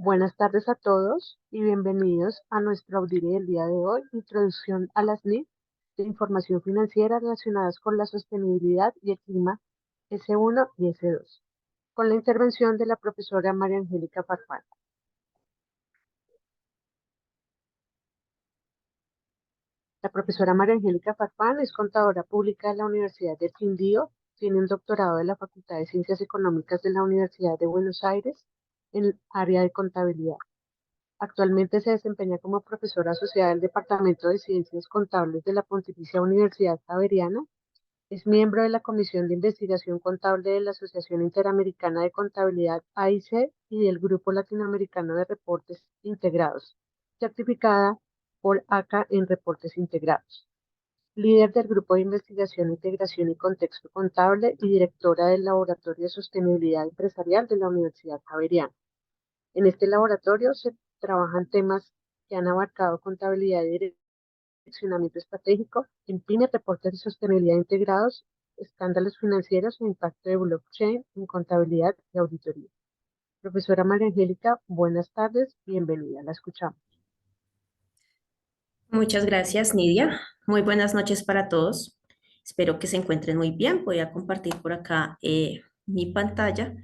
Buenas tardes a todos y bienvenidos a nuestra audiencia del día de hoy, Introducción a las NIF de Información Financiera relacionadas con la sostenibilidad y el clima S1 y S2, con la intervención de la profesora María Angélica Farfán. La profesora María Angélica Farfán es contadora pública de la Universidad del Quindío, tiene un doctorado de la Facultad de Ciencias Económicas de la Universidad de Buenos Aires en el área de contabilidad. Actualmente se desempeña como profesora asociada del Departamento de Ciencias Contables de la Pontificia Universidad Javeriana. Es miembro de la Comisión de Investigación Contable de la Asociación Interamericana de Contabilidad AIC y del Grupo Latinoamericano de Reportes Integrados, certificada por ACA en Reportes Integrados. Líder del Grupo de Investigación, Integración y Contexto Contable y directora del Laboratorio de Sostenibilidad Empresarial de la Universidad Javeriana. En este laboratorio se trabajan temas que han abarcado contabilidad y direccionamiento estratégico, impine reportes de sostenibilidad integrados, escándalos financieros e impacto de blockchain en contabilidad y auditoría. Profesora María Angélica, buenas tardes, bienvenida, la escuchamos. Muchas gracias, Nidia. Muy buenas noches para todos. Espero que se encuentren muy bien. Voy a compartir por acá mi pantalla.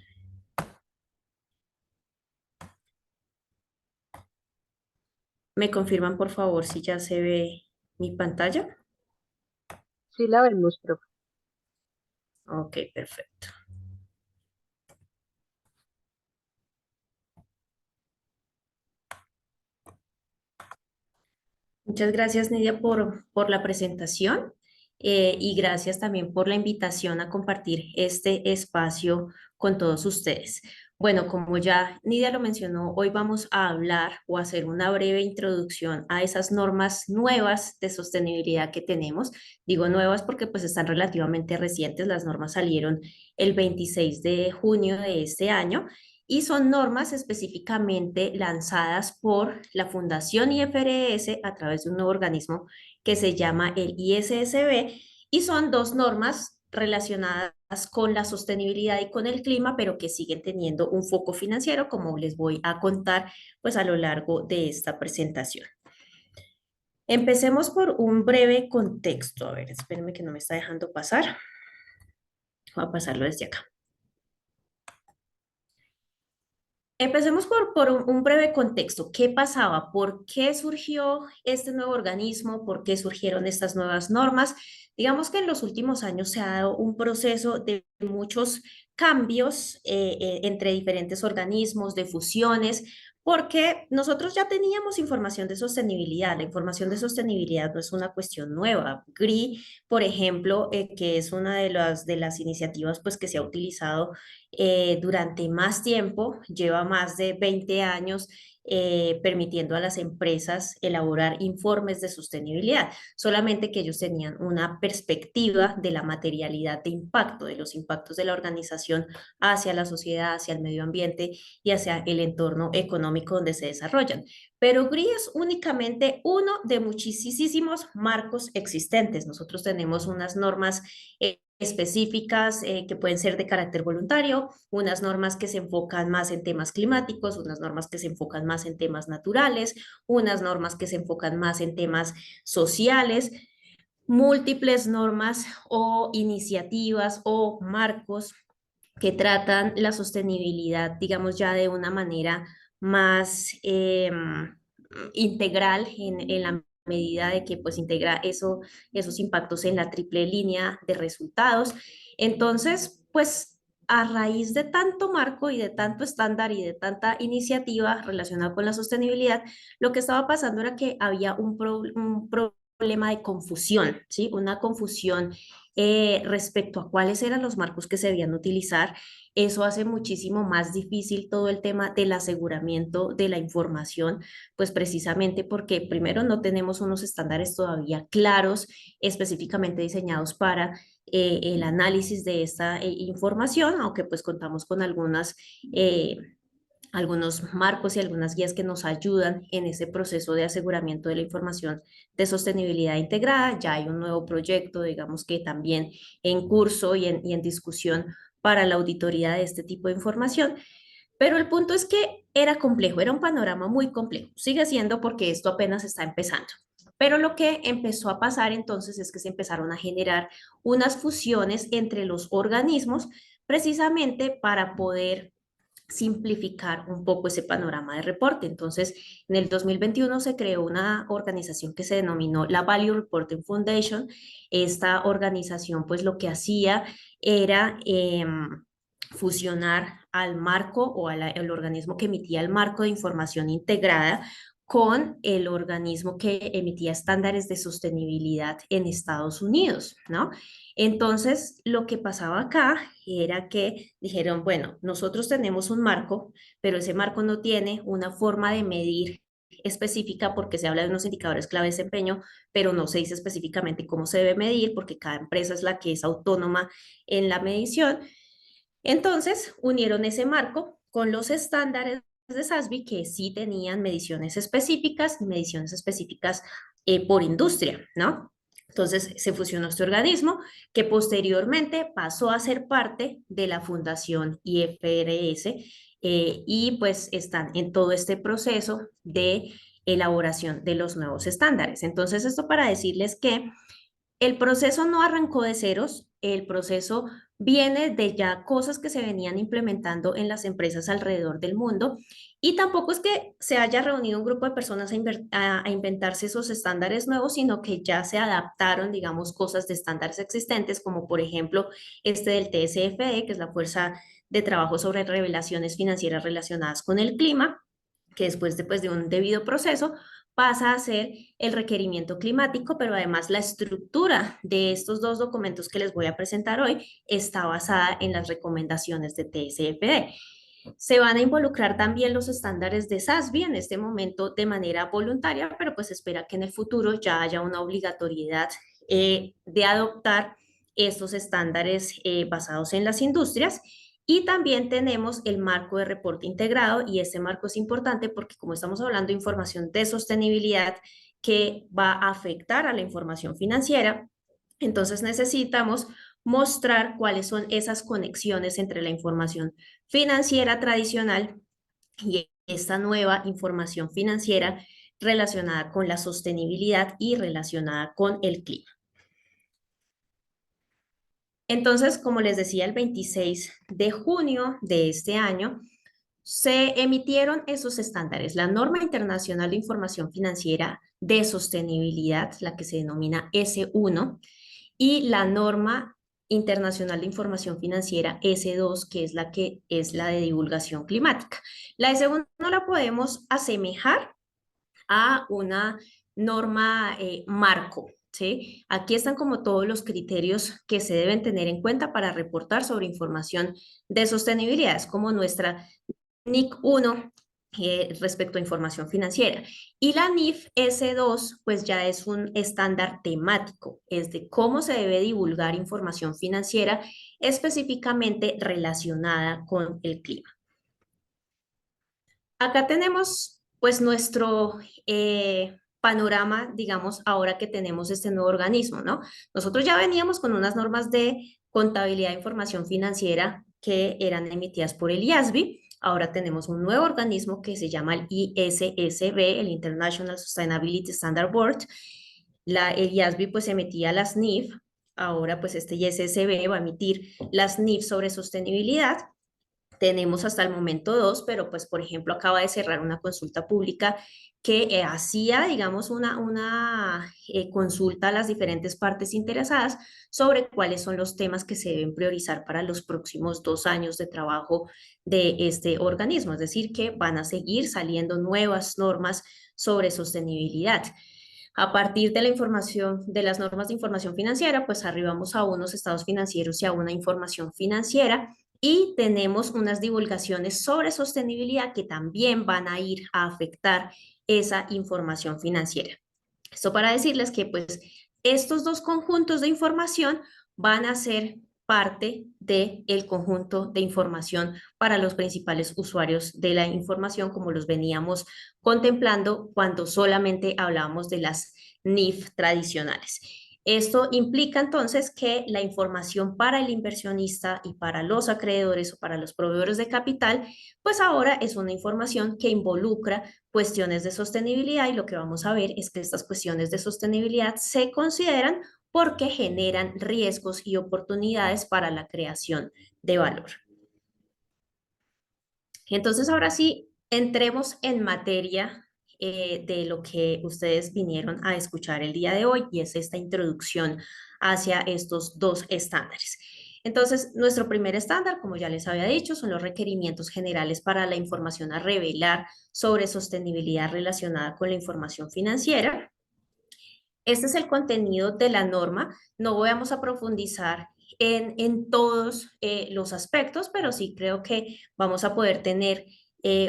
¿Me confirman, por favor, si ya se ve mi pantalla? Sí, la vemos, profe. Ok, perfecto. Muchas gracias, Nidia, por la presentación y gracias también por la invitación a compartir este espacio con todos ustedes. Bueno, como ya Nidia lo mencionó, hoy vamos a hablar o hacer una breve introducción a esas normas nuevas de sostenibilidad que tenemos. Digo nuevas porque pues están relativamente recientes. Las normas salieron el 26 de junio de este año y son normas específicamente lanzadas por la Fundación IFRS a través de un nuevo organismo que se llama el ISSB y son dos normas relacionadas con la sostenibilidad y con el clima, pero que siguen teniendo un foco financiero, como les voy a contar pues a lo largo de esta presentación. Empecemos por un breve contexto. A ver, espérenme que no me está dejando pasar. Voy a pasarlo desde acá. Empecemos por un breve contexto. ¿Qué pasaba? ¿Por qué surgió este nuevo organismo? ¿Por qué surgieron estas nuevas normas? Digamos que en los últimos años se ha dado un proceso de muchos cambios entre diferentes organismos, de fusiones, porque nosotros ya teníamos información de sostenibilidad. La información de sostenibilidad no es una cuestión nueva. GRI, por ejemplo, que es una de las iniciativas pues, que se ha utilizado durante más tiempo, lleva más de 20 años permitiendo a las empresas elaborar informes de sostenibilidad, solamente que ellos tenían una perspectiva de la materialidad de impacto, de los impactos de la organización hacia la sociedad, hacia el medio ambiente y hacia el entorno económico donde se desarrollan. Pero GRI es únicamente uno de muchísimos marcos existentes. Nosotros tenemos unas normas específicas que pueden ser de carácter voluntario, unas normas que se enfocan más en temas climáticos, unas normas que se enfocan más en temas naturales, unas normas que se enfocan más en temas sociales, múltiples normas o iniciativas o marcos que tratan la sostenibilidad, digamos ya de una manera más integral en la medida de que pues integra esos impactos en la triple línea de resultados. Entonces, pues a raíz de tanto marco y de tanto estándar y de tanta iniciativa relacionada con la sostenibilidad, lo que estaba pasando era que había un problema de confusión, ¿sí? Una confusión respecto a cuáles eran los marcos que se debían utilizar. Eso hace muchísimo más difícil todo el tema del aseguramiento de la información, pues precisamente porque primero no tenemos unos estándares todavía claros, específicamente diseñados para el análisis de esta información, aunque pues contamos con algunos marcos y algunas guías que nos ayudan en ese proceso de aseguramiento de la información de sostenibilidad integrada. Ya hay un nuevo proyecto, digamos que también en curso y en discusión para la auditoría de este tipo de información. Pero el punto es que era complejo, era un panorama muy complejo. Sigue siendo porque esto apenas está empezando. Pero lo que empezó a pasar entonces es que se empezaron a generar unas fusiones entre los organismos precisamente para poder simplificar un poco ese panorama de reporte. Entonces, en el 2021 se creó una organización que se denominó la Value Reporting Foundation. Esta organización, pues lo que hacía era fusionar al marco o al organismo que emitía el marco de información integrada con el organismo que emitía estándares de sostenibilidad en Estados Unidos, ¿no? Entonces, lo que pasaba acá era que dijeron, bueno, nosotros tenemos un marco, pero ese marco no tiene una forma de medir específica porque se habla de unos indicadores clave de desempeño, pero no se dice específicamente cómo se debe medir porque cada empresa es la que es autónoma en la medición. Entonces, unieron ese marco con los estándares de SASB que sí tenían mediciones específicas por industria, ¿no? Entonces se fusionó este organismo que posteriormente pasó a ser parte de la Fundación IFRS y pues están en todo este proceso de elaboración de los nuevos estándares. Entonces esto para decirles que el proceso no arrancó de ceros, el proceso viene de ya cosas que se venían implementando en las empresas alrededor del mundo y tampoco es que se haya reunido un grupo de personas a inventarse esos estándares nuevos, sino que ya se adaptaron, digamos, cosas de estándares existentes, como por ejemplo este del TCFD, que es la Fuerza de Trabajo sobre Revelaciones Financieras Relacionadas con el Clima, que después de un debido proceso pasa a ser el requerimiento climático, pero además la estructura de estos dos documentos que les voy a presentar hoy está basada en las recomendaciones de TCFD. Se van a involucrar también los estándares de SASB en este momento de manera voluntaria, pero pues espera que en el futuro ya haya una obligatoriedad de adoptar estos estándares basados en las industrias. Y también tenemos el marco de reporte integrado y este marco es importante porque como estamos hablando de información de sostenibilidad que va a afectar a la información financiera, entonces necesitamos mostrar cuáles son esas conexiones entre la información financiera tradicional y esta nueva información financiera relacionada con la sostenibilidad y relacionada con el clima. Entonces, como les decía, el 26 de junio de este año se emitieron esos estándares, la norma internacional de información financiera de sostenibilidad, la que se denomina S1, y la norma internacional de información financiera S2, que es la de divulgación climática. La S1 no la podemos asemejar a una norma marco. ¿Sí? Aquí están como todos los criterios que se deben tener en cuenta para reportar sobre información de sostenibilidad. Es como nuestra NIC 1 respecto a información financiera. Y la NIF S2, pues ya es un estándar temático, es de cómo se debe divulgar información financiera específicamente relacionada con el clima. Acá tenemos pues nuestro panorama, digamos, ahora que tenemos este nuevo organismo, ¿no? Nosotros ya veníamos con unas normas de contabilidad de información financiera que eran emitidas por el IASB. Ahora tenemos un nuevo organismo que se llama el ISSB, el International Sustainability Standard Board. El IASB pues emitía las NIF, ahora pues este ISSB va a emitir las NIF sobre sostenibilidad. Tenemos hasta el momento dos, pero pues por ejemplo acaba de cerrar una consulta pública que hacía, digamos, una consulta a las diferentes partes interesadas sobre cuáles son los temas que se deben priorizar para los próximos 2 años de trabajo de este organismo. Es decir, que van a seguir saliendo nuevas normas sobre sostenibilidad. A partir de la información, de las normas de información financiera, pues arribamos a unos estados financieros y a una información financiera y tenemos unas divulgaciones sobre sostenibilidad que también van a ir a afectar esa información financiera. Esto para decirles que pues estos dos conjuntos de información van a ser parte del conjunto de información para los principales usuarios de la información, como los veníamos contemplando cuando solamente hablábamos de las NIF tradicionales. Esto implica entonces que la información para el inversionista y para los acreedores o para los proveedores de capital, pues ahora es una información que involucra cuestiones de sostenibilidad y lo que vamos a ver es que estas cuestiones de sostenibilidad se consideran porque generan riesgos y oportunidades para la creación de valor. Entonces, ahora sí, entremos en materia de lo que ustedes vinieron a escuchar el día de hoy y es esta introducción hacia estos dos estándares. Entonces, nuestro primer estándar, como ya les había dicho, son los requerimientos generales para la información a revelar sobre sostenibilidad relacionada con la información financiera. Este es el contenido de la norma. No vamos a profundizar en todos los aspectos, pero sí creo que vamos a poder tener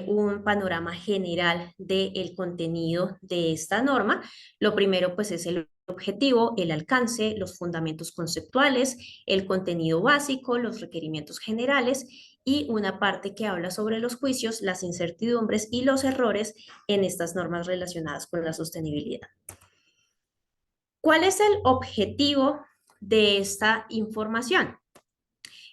un panorama general del contenido de esta norma. Lo primero, pues, es el objetivo, el alcance, los fundamentos conceptuales, el contenido básico, los requerimientos generales y una parte que habla sobre los juicios, las incertidumbres y los errores en estas normas relacionadas con la sostenibilidad. ¿Cuál es el objetivo de esta información?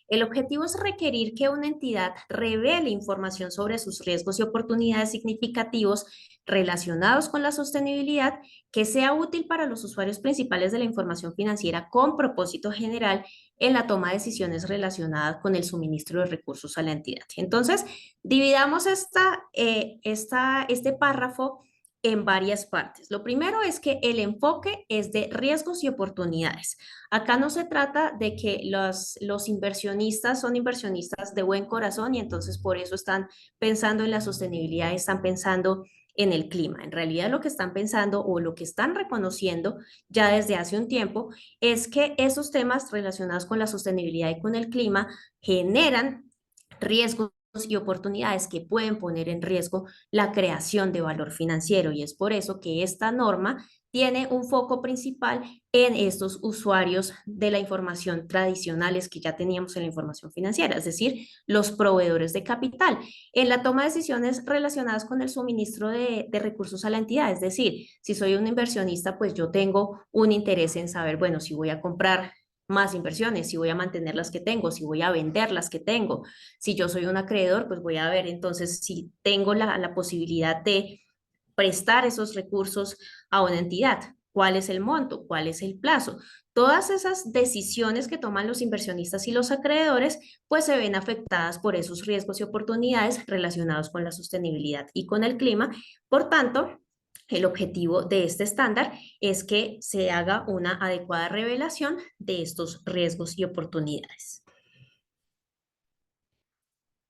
El objetivo es requerir que una entidad revele información sobre sus riesgos y oportunidades significativos relacionados con la sostenibilidad que sea útil para los usuarios principales de la información financiera con propósito general en la toma de decisiones relacionadas con el suministro de recursos a la entidad. Entonces, dividamos este párrafo en varias partes. Lo primero es que el enfoque es de riesgos y oportunidades. Acá no se trata de que los inversionistas son inversionistas de buen corazón y entonces por eso están pensando en la sostenibilidad, están pensando en el clima. En realidad lo que están pensando o lo que están reconociendo ya desde hace un tiempo es que esos temas relacionados con la sostenibilidad y con el clima generan riesgos y oportunidades que pueden poner en riesgo la creación de valor financiero y es por eso que esta norma tiene un foco principal en estos usuarios de la información tradicionales que ya teníamos en la información financiera, es decir, los proveedores de capital, en la toma de decisiones relacionadas con el suministro de recursos a la entidad, es decir, si soy un inversionista, pues yo tengo un interés en saber, bueno, si voy a comprar más inversiones, si voy a mantener las que tengo, si voy a vender las que tengo. Si yo soy un acreedor, pues voy a ver entonces si tengo la posibilidad de prestar esos recursos a una entidad. ¿Cuál es el monto? ¿Cuál es el plazo? Todas esas decisiones que toman los inversionistas y los acreedores, pues se ven afectadas por esos riesgos y oportunidades relacionados con la sostenibilidad y con el clima. Por tanto, el objetivo de este estándar es que se haga una adecuada revelación de estos riesgos y oportunidades.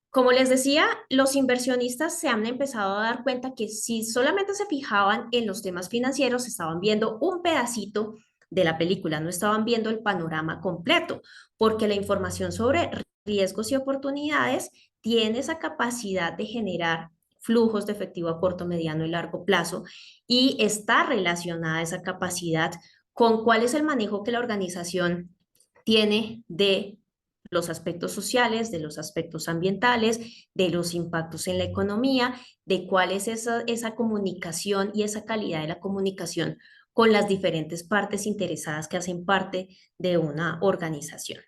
Como les decía, los inversionistas se han empezado a dar cuenta que si solamente se fijaban en los temas financieros, estaban viendo un pedacito de la película, no estaban viendo el panorama completo, porque la información sobre riesgos y oportunidades tiene esa capacidad de generar flujos de efectivo a corto, mediano y largo plazo y está relacionada esa capacidad con cuál es el manejo que la organización tiene de los aspectos sociales, de los aspectos ambientales, de los impactos en la economía, de cuál es esa comunicación y esa calidad de la comunicación con las diferentes partes interesadas que hacen parte de una organización.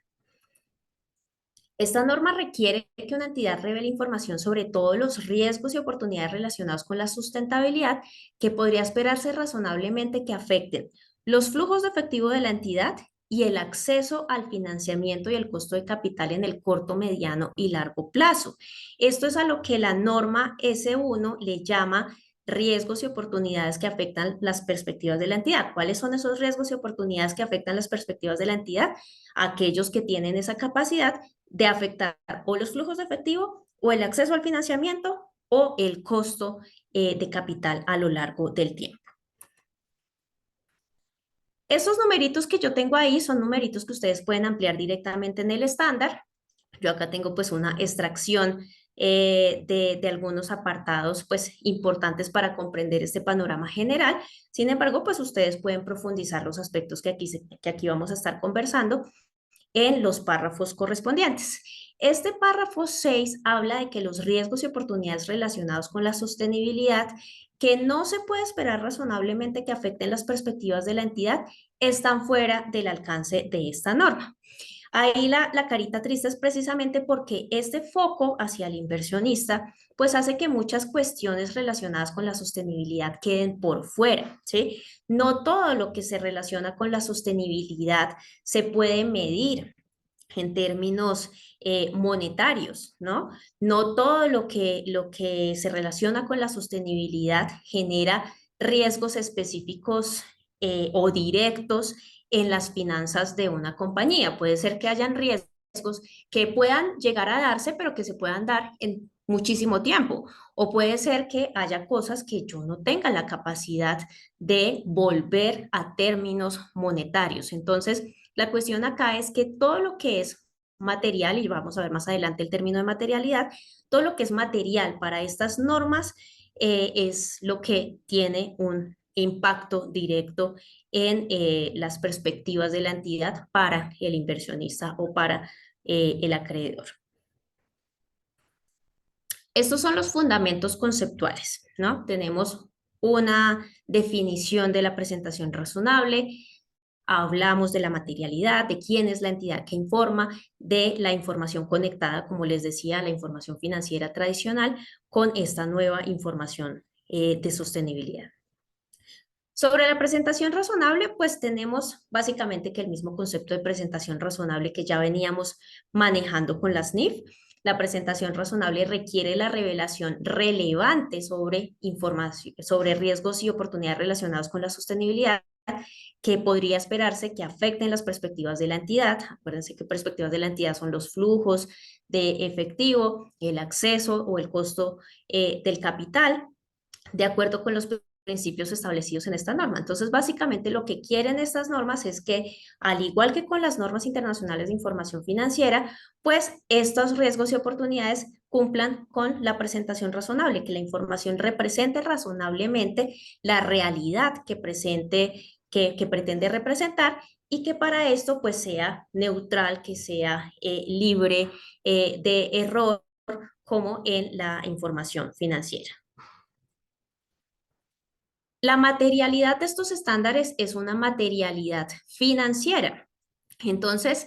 Esta norma requiere que una entidad revele información sobre todos los riesgos y oportunidades relacionados con la sustentabilidad que podría esperarse razonablemente que afecten los flujos de efectivo de la entidad y el acceso al financiamiento y el costo de capital en el corto, mediano y largo plazo. Esto es a lo que la norma S1 le llama riesgos y oportunidades que afectan las perspectivas de la entidad. ¿Cuáles son esos riesgos y oportunidades que afectan las perspectivas de la entidad? Aquellos que tienen esa capacidad de afectar o los flujos de efectivo o el acceso al financiamiento o el costo de capital a lo largo del tiempo. Esos numeritos que yo tengo ahí son numeritos que ustedes pueden ampliar directamente en el estándar. Yo acá tengo pues una extracción de algunos apartados pues importantes para comprender este panorama general. Sin embargo, pues ustedes pueden profundizar los aspectos que aquí vamos a estar conversando en los párrafos correspondientes. Este párrafo 6 habla de que los riesgos y oportunidades relacionados con la sostenibilidad que no se puede esperar razonablemente que afecten las perspectivas de la entidad están fuera del alcance de esta norma. Ahí la carita triste es precisamente porque este foco hacia el inversionista pues hace que muchas cuestiones relacionadas con la sostenibilidad queden por fuera, ¿sí? No todo lo que se relaciona con la sostenibilidad se puede medir en términos monetarios, ¿no? No todo lo que se relaciona con la sostenibilidad genera riesgos específicos o directos en las finanzas de una compañía. Puede ser que hayan riesgos que puedan llegar a darse, pero que se puedan dar en muchísimo tiempo. O puede ser que haya cosas que yo no tenga la capacidad de volver a términos monetarios. Entonces, la cuestión acá es que todo lo que es material, y vamos a ver más adelante el término de materialidad, todo lo que es material para estas normas es lo que tiene un impacto directo en las perspectivas de la entidad para el inversionista o para el acreedor. Estos son los fundamentos conceptuales, ¿no? Tenemos una definición de la presentación razonable, hablamos de la materialidad, de quién es la entidad que informa, de la información conectada, como les decía, la información financiera tradicional con esta nueva información de sostenibilidad. Sobre la presentación razonable, pues tenemos básicamente que el mismo concepto de presentación razonable que ya veníamos manejando con las NIF. La presentación razonable requiere la revelación relevante sobre información, sobre riesgos y oportunidades relacionados con la sostenibilidad que podría esperarse que afecten las perspectivas de la entidad. Acuérdense que perspectivas de la entidad son los flujos de efectivo, el acceso o el costo del capital, de acuerdo con los principios establecidos en esta norma. Entonces, básicamente lo que quieren estas normas es que, al igual que con las normas internacionales de información financiera, pues estos riesgos y oportunidades cumplan con la presentación razonable, que la información represente razonablemente la realidad que que pretende representar y que para esto pues sea neutral, que sea libre de error como en la información financiera. La materialidad de estos estándares es una materialidad financiera. Entonces,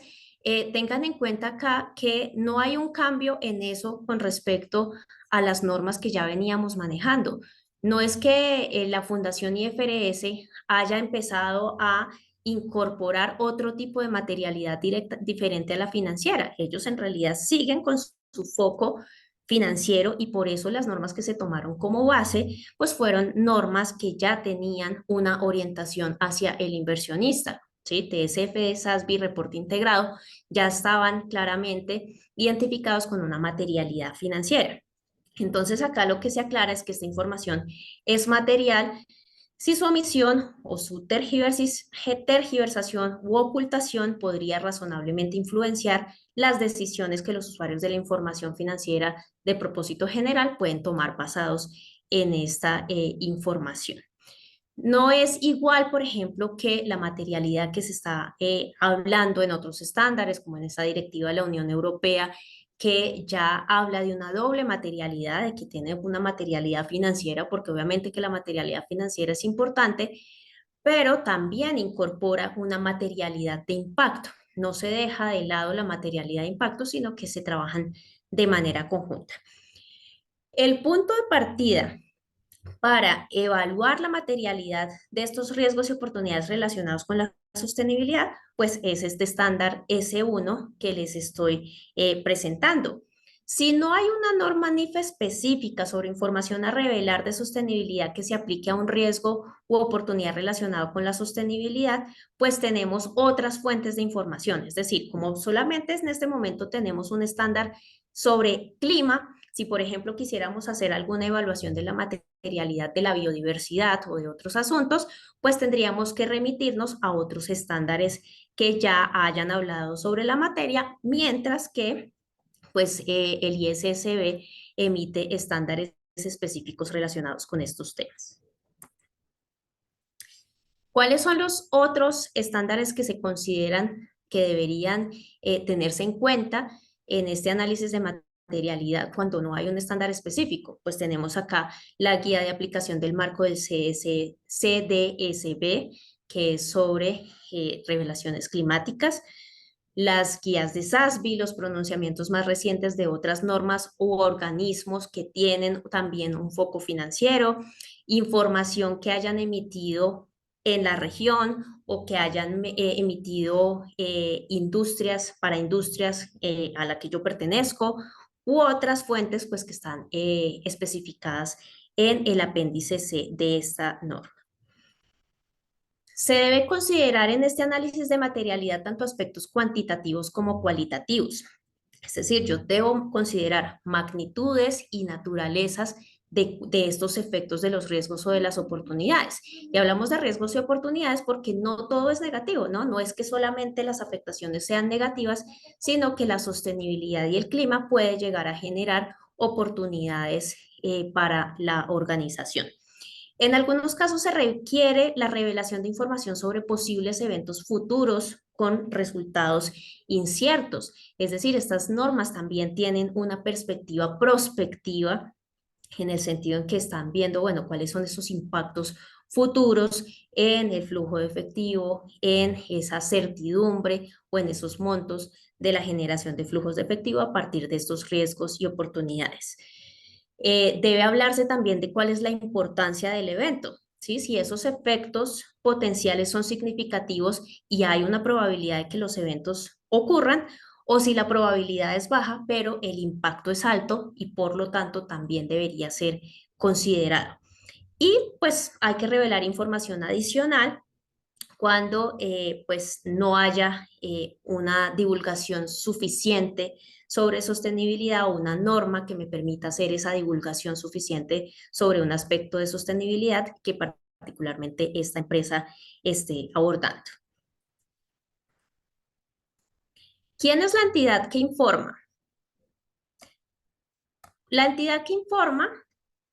tengan en cuenta acá que no hay un cambio en eso con respecto a las normas que ya veníamos manejando. No es que la Fundación IFRS haya empezado a incorporar otro tipo de materialidad directa, diferente a la financiera. Ellos en realidad siguen con su foco financiero y por eso las normas que se tomaron como base, pues fueron normas que ya tenían una orientación hacia el inversionista. ¿Sí? TSF, SASB, reporte integrado, ya estaban claramente identificados con una materialidad financiera. Entonces acá lo que se aclara es que esta información es material si su omisión o su tergiversación u ocultación podría razonablemente influenciar las decisiones que los usuarios de la información financiera de propósito general pueden tomar basados en esta información. No es igual, por ejemplo, que la materialidad que se está hablando en otros estándares, como en esta directiva de la Unión Europea, que ya habla de una doble materialidad, de que tiene una materialidad financiera, porque obviamente que la materialidad financiera es importante, pero también incorpora una materialidad de impacto. No se deja de lado la materialidad de impacto, sino que se trabajan de manera conjunta. El punto de partida para evaluar la materialidad de estos riesgos y oportunidades relacionados con la sostenibilidad, pues es este estándar S1 que les estoy presentando. Si no hay una norma NIF específica sobre información a revelar de sostenibilidad que se aplique a un riesgo u oportunidad relacionado con la sostenibilidad, pues tenemos otras fuentes de información. Es decir, como solamente en este momento tenemos un estándar sobre clima, si por ejemplo quisiéramos hacer alguna evaluación de la materialidad de la biodiversidad o de otros asuntos, pues tendríamos que remitirnos a otros estándares que ya hayan hablado sobre la materia, mientras que pues el ISSB emite estándares específicos relacionados con estos temas. ¿Cuáles son los otros estándares que se consideran que deberían tenerse en cuenta en este análisis de materialidad cuando no hay un estándar específico? Pues tenemos acá la guía de aplicación del marco del CDSB, que es sobre revelaciones climáticas, las guías de SASB, los pronunciamientos más recientes de otras normas u organismos que tienen también un foco financiero, información que hayan emitido en la región o que hayan emitido industrias para industrias a la que yo pertenezco u otras fuentes pues que están especificadas en el apéndice C de esta norma. Se debe considerar en este análisis de materialidad tanto aspectos cuantitativos como cualitativos. Es decir, yo debo considerar magnitudes y naturalezas de estos efectos de los riesgos o de las oportunidades. Y hablamos de riesgos y oportunidades porque no todo es negativo, ¿no? No es que solamente las afectaciones sean negativas, sino que la sostenibilidad y el clima puede llegar a generar oportunidades para la organización. En algunos casos se requiere la revelación de información sobre posibles eventos futuros con resultados inciertos. Es decir, estas normas también tienen una perspectiva prospectiva en el sentido en que están viendo, bueno, cuáles son esos impactos futuros en el flujo de efectivo, en esa certidumbre o en esos montos de la generación de flujos de efectivo a partir de estos riesgos y oportunidades. Debe hablarse también de cuál es la importancia del evento, ¿sí? Si esos efectos potenciales son significativos y hay una probabilidad de que los eventos ocurran, o si la probabilidad es baja, pero el impacto es alto y por lo tanto también debería ser considerado. Y pues hay que revelar información adicional cuando pues no haya una divulgación suficiente sobre sostenibilidad o una norma que me permita hacer esa divulgación suficiente sobre un aspecto de sostenibilidad que particularmente esta empresa esté abordando. ¿Quién es la entidad que informa? La entidad que informa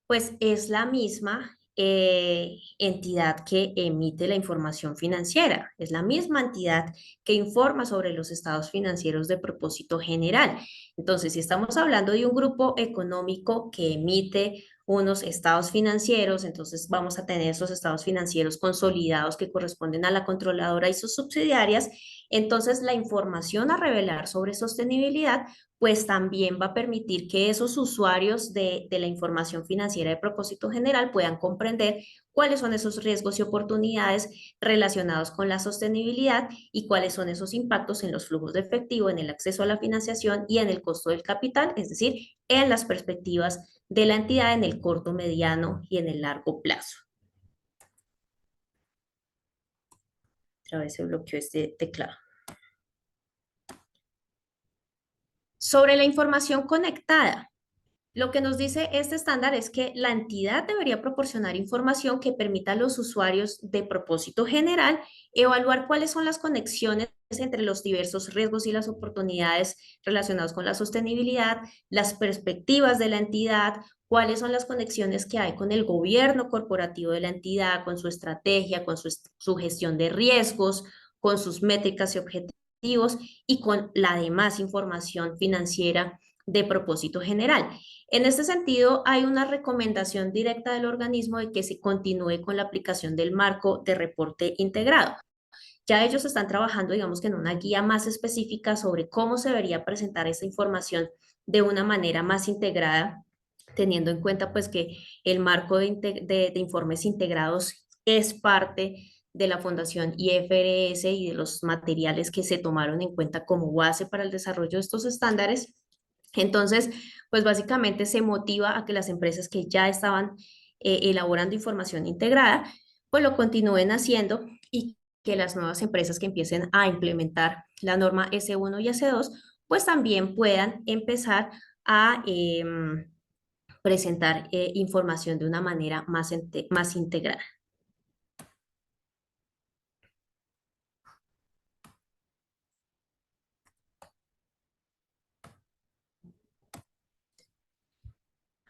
pues es la misma entidad que emite la información financiera, es la misma entidad que informa sobre los estados financieros de propósito general. Entonces, si estamos hablando de un grupo económico que emite unos estados financieros, entonces vamos a tener esos estados financieros consolidados que corresponden a la controladora y sus subsidiarias. Entonces, la información a revelar sobre sostenibilidad pues también va a permitir que esos usuarios de la información financiera de propósito general puedan comprender cuáles son esos riesgos y oportunidades relacionados con la sostenibilidad y cuáles son esos impactos en los flujos de efectivo, en el acceso a la financiación y en el costo del capital, es decir, en las perspectivas de la entidad en el corto, mediano y en el largo plazo. Otra vez se bloqueó este teclado. Sobre la información conectada, lo que nos dice este estándar es que la entidad debería proporcionar información que permita a los usuarios de propósito general evaluar cuáles son las conexiones entre los diversos riesgos y las oportunidades relacionados con la sostenibilidad, las perspectivas de la entidad, cuáles son las conexiones que hay con el gobierno corporativo de la entidad, con su estrategia, con su gestión de riesgos, con sus métricas y objetivos y con la demás información financiera de propósito general. En este sentido, hay una recomendación directa del organismo de que se continúe con la aplicación del marco de reporte integrado. Ya ellos están trabajando, digamos que en una guía más específica sobre cómo se debería presentar esa información de una manera más integrada, teniendo en cuenta pues que el marco de informes integrados es parte de la Fundación IFRS y de los materiales que se tomaron en cuenta como base para el desarrollo de estos estándares. Entonces, pues básicamente se motiva a que las empresas que ya estaban elaborando información integrada, pues lo continúen haciendo y que las nuevas empresas que empiecen a implementar la norma S1 y S2, pues también puedan empezar a presentar información de una manera más integrada.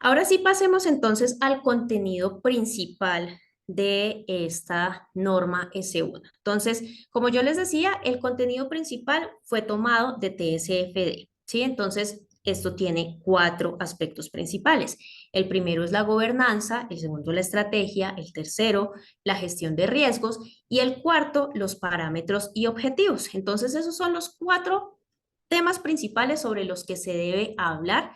Ahora sí pasemos entonces al contenido principal de esta norma S1. Entonces, como yo les decía, el contenido principal fue tomado de TSFD, ¿sí? Entonces, esto tiene cuatro aspectos principales. El primero es la gobernanza, el segundo la estrategia, el tercero la gestión de riesgos y el cuarto los parámetros y objetivos. Entonces, esos son los cuatro temas principales sobre los que se debe hablar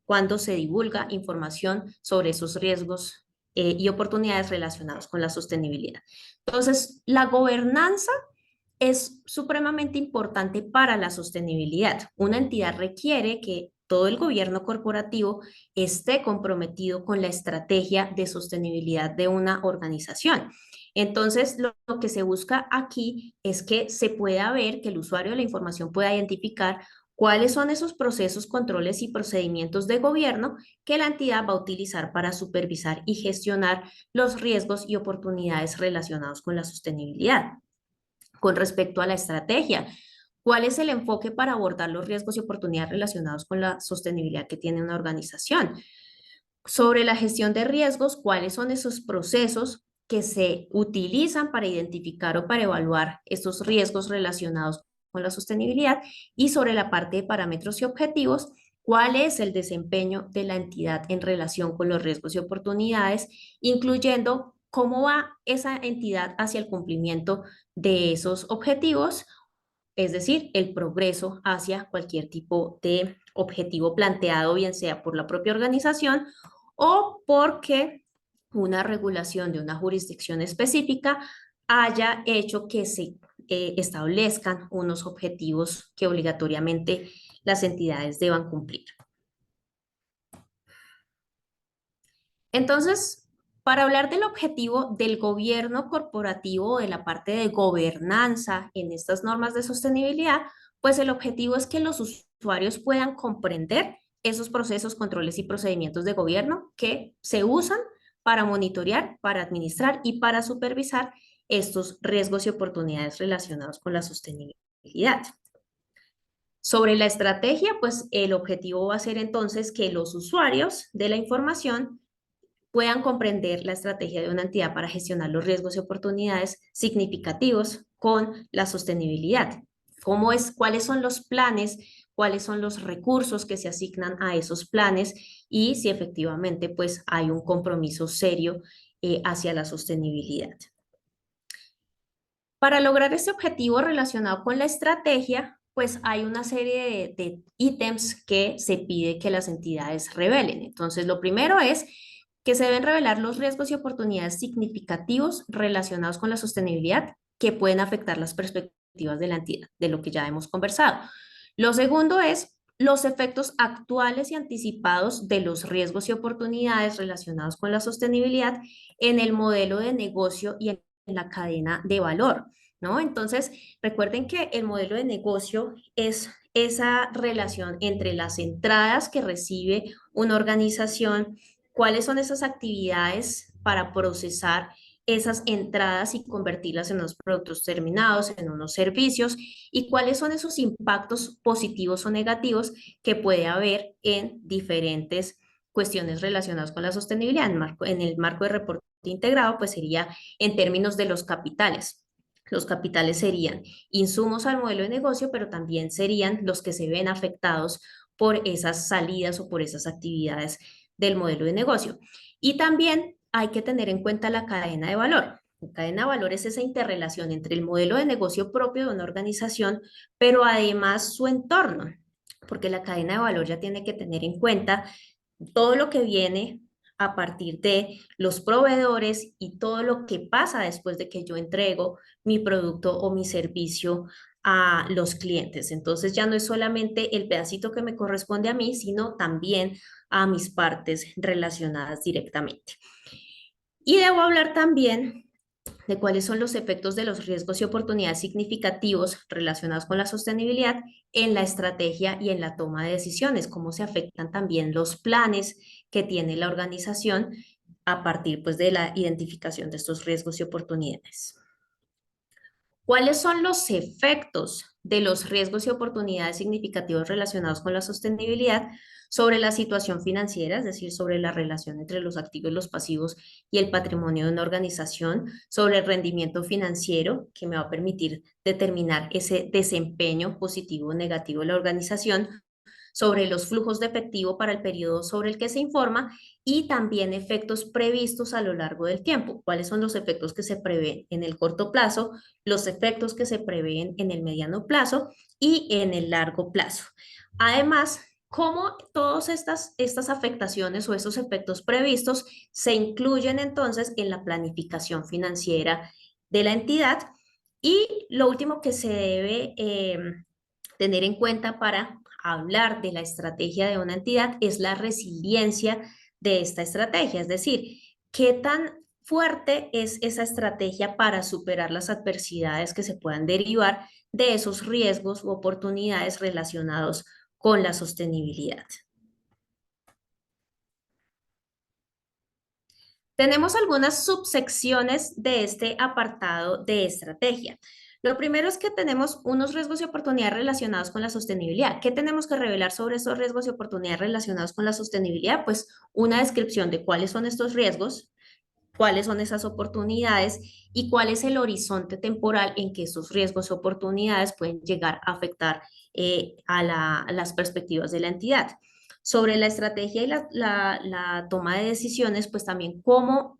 cuando se divulga información sobre esos riesgos y oportunidades relacionados con la sostenibilidad. Entonces, la gobernanza es supremamente importante para la sostenibilidad. Una entidad requiere que todo el gobierno corporativo esté comprometido con la estrategia de sostenibilidad de una organización. Entonces, lo que se busca aquí es que se pueda ver, que el usuario de la información pueda identificar cuáles son esos procesos, controles y procedimientos de gobierno que la entidad va a utilizar para supervisar y gestionar los riesgos y oportunidades relacionados con la sostenibilidad. Con respecto a la estrategia, ¿cuál es el enfoque para abordar los riesgos y oportunidades relacionados con la sostenibilidad que tiene una organización? Sobre la gestión de riesgos, ¿cuáles son esos procesos que se utilizan para identificar o para evaluar estos riesgos relacionados con la sostenibilidad? Y sobre la parte de parámetros y objetivos, ¿cuál es el desempeño de la entidad en relación con los riesgos y oportunidades, incluyendo cómo va esa entidad hacia el cumplimiento de esos objetivos? Es decir, el progreso hacia cualquier tipo de objetivo planteado, bien sea por la propia organización o porque una regulación de una jurisdicción específica haya hecho que se establezcan unos objetivos que obligatoriamente las entidades deban cumplir. Entonces, para hablar del objetivo del gobierno corporativo o de la parte de gobernanza en estas normas de sostenibilidad, pues el objetivo es que los usuarios puedan comprender esos procesos, controles y procedimientos de gobierno que se usan para monitorear, para administrar y para supervisar estos riesgos y oportunidades relacionados con la sostenibilidad. Sobre la estrategia, pues el objetivo va a ser entonces que los usuarios de la información puedan comprender la estrategia de una entidad para gestionar los riesgos y oportunidades significativos con la sostenibilidad. ¿Cómo es, cuáles son los planes, cuáles son los recursos que se asignan a esos planes y si efectivamente pues hay un compromiso serio hacia la sostenibilidad? Para lograr este objetivo relacionado con la estrategia, pues hay una serie de ítems que se pide que las entidades revelen. Entonces, lo primero es que se deben revelar los riesgos y oportunidades significativos relacionados con la sostenibilidad que pueden afectar las perspectivas de la entidad, de lo que ya hemos conversado. Lo segundo es los efectos actuales y anticipados de los riesgos y oportunidades relacionados con la sostenibilidad en el modelo de negocio y en la cadena de valor, ¿no? Entonces, recuerden que el modelo de negocio es esa relación entre las entradas que recibe una organización, cuáles son esas actividades para procesar esas entradas y convertirlas en unos productos terminados, en unos servicios, y cuáles son esos impactos positivos o negativos que puede haber en diferentes cuestiones relacionadas con la sostenibilidad. En el marco de reporte integrado, pues sería en términos de los capitales. Los capitales serían insumos al modelo de negocio, pero también serían los que se ven afectados por esas salidas o por esas actividades del modelo de negocio. Y también hay que tener en cuenta la cadena de valor. La cadena de valor es esa interrelación entre el modelo de negocio propio de una organización, pero además su entorno, porque la cadena de valor ya tiene que tener en cuenta todo lo que viene a partir de los proveedores y todo lo que pasa después de que yo entrego mi producto o mi servicio a los clientes. Entonces ya no es solamente el pedacito que me corresponde a mí, sino también a mis partes relacionadas directamente. Y debo hablar también de cuáles son los efectos de los riesgos y oportunidades significativos relacionados con la sostenibilidad en la estrategia y en la toma de decisiones, cómo se afectan también los planes que tiene la organización a partir pues, de la identificación de estos riesgos y oportunidades. ¿Cuáles son los efectos de los riesgos y oportunidades significativos relacionados con la sostenibilidad sobre la situación financiera, es decir, sobre la relación entre los activos, los pasivos y el patrimonio de una organización, sobre el rendimiento financiero que me va a permitir determinar ese desempeño positivo o negativo de la organización, sobre los flujos de efectivo para el periodo sobre el que se informa y también efectos previstos a lo largo del tiempo. ¿Cuáles son los efectos que se prevén en el corto plazo, los efectos que se prevén en el mediano plazo y en el largo plazo? Además, cómo todas estas afectaciones o esos efectos previstos se incluyen entonces en la planificación financiera de la entidad. Y lo último que se debe tener en cuenta para hablar de la estrategia de una entidad es la resiliencia de esta estrategia, es decir, qué tan fuerte es esa estrategia para superar las adversidades que se puedan derivar de esos riesgos u oportunidades relacionados con la sostenibilidad. Tenemos algunas subsecciones de este apartado de estrategia. Lo primero es que tenemos unos riesgos y oportunidades relacionados con la sostenibilidad. ¿Qué tenemos que revelar sobre estos riesgos y oportunidades relacionados con la sostenibilidad? Pues una descripción de cuáles son estos riesgos, cuáles son esas oportunidades y cuál es el horizonte temporal en que esos riesgos o oportunidades pueden llegar a afectar a las perspectivas de la entidad. Sobre la estrategia y la toma de decisiones, pues también cómo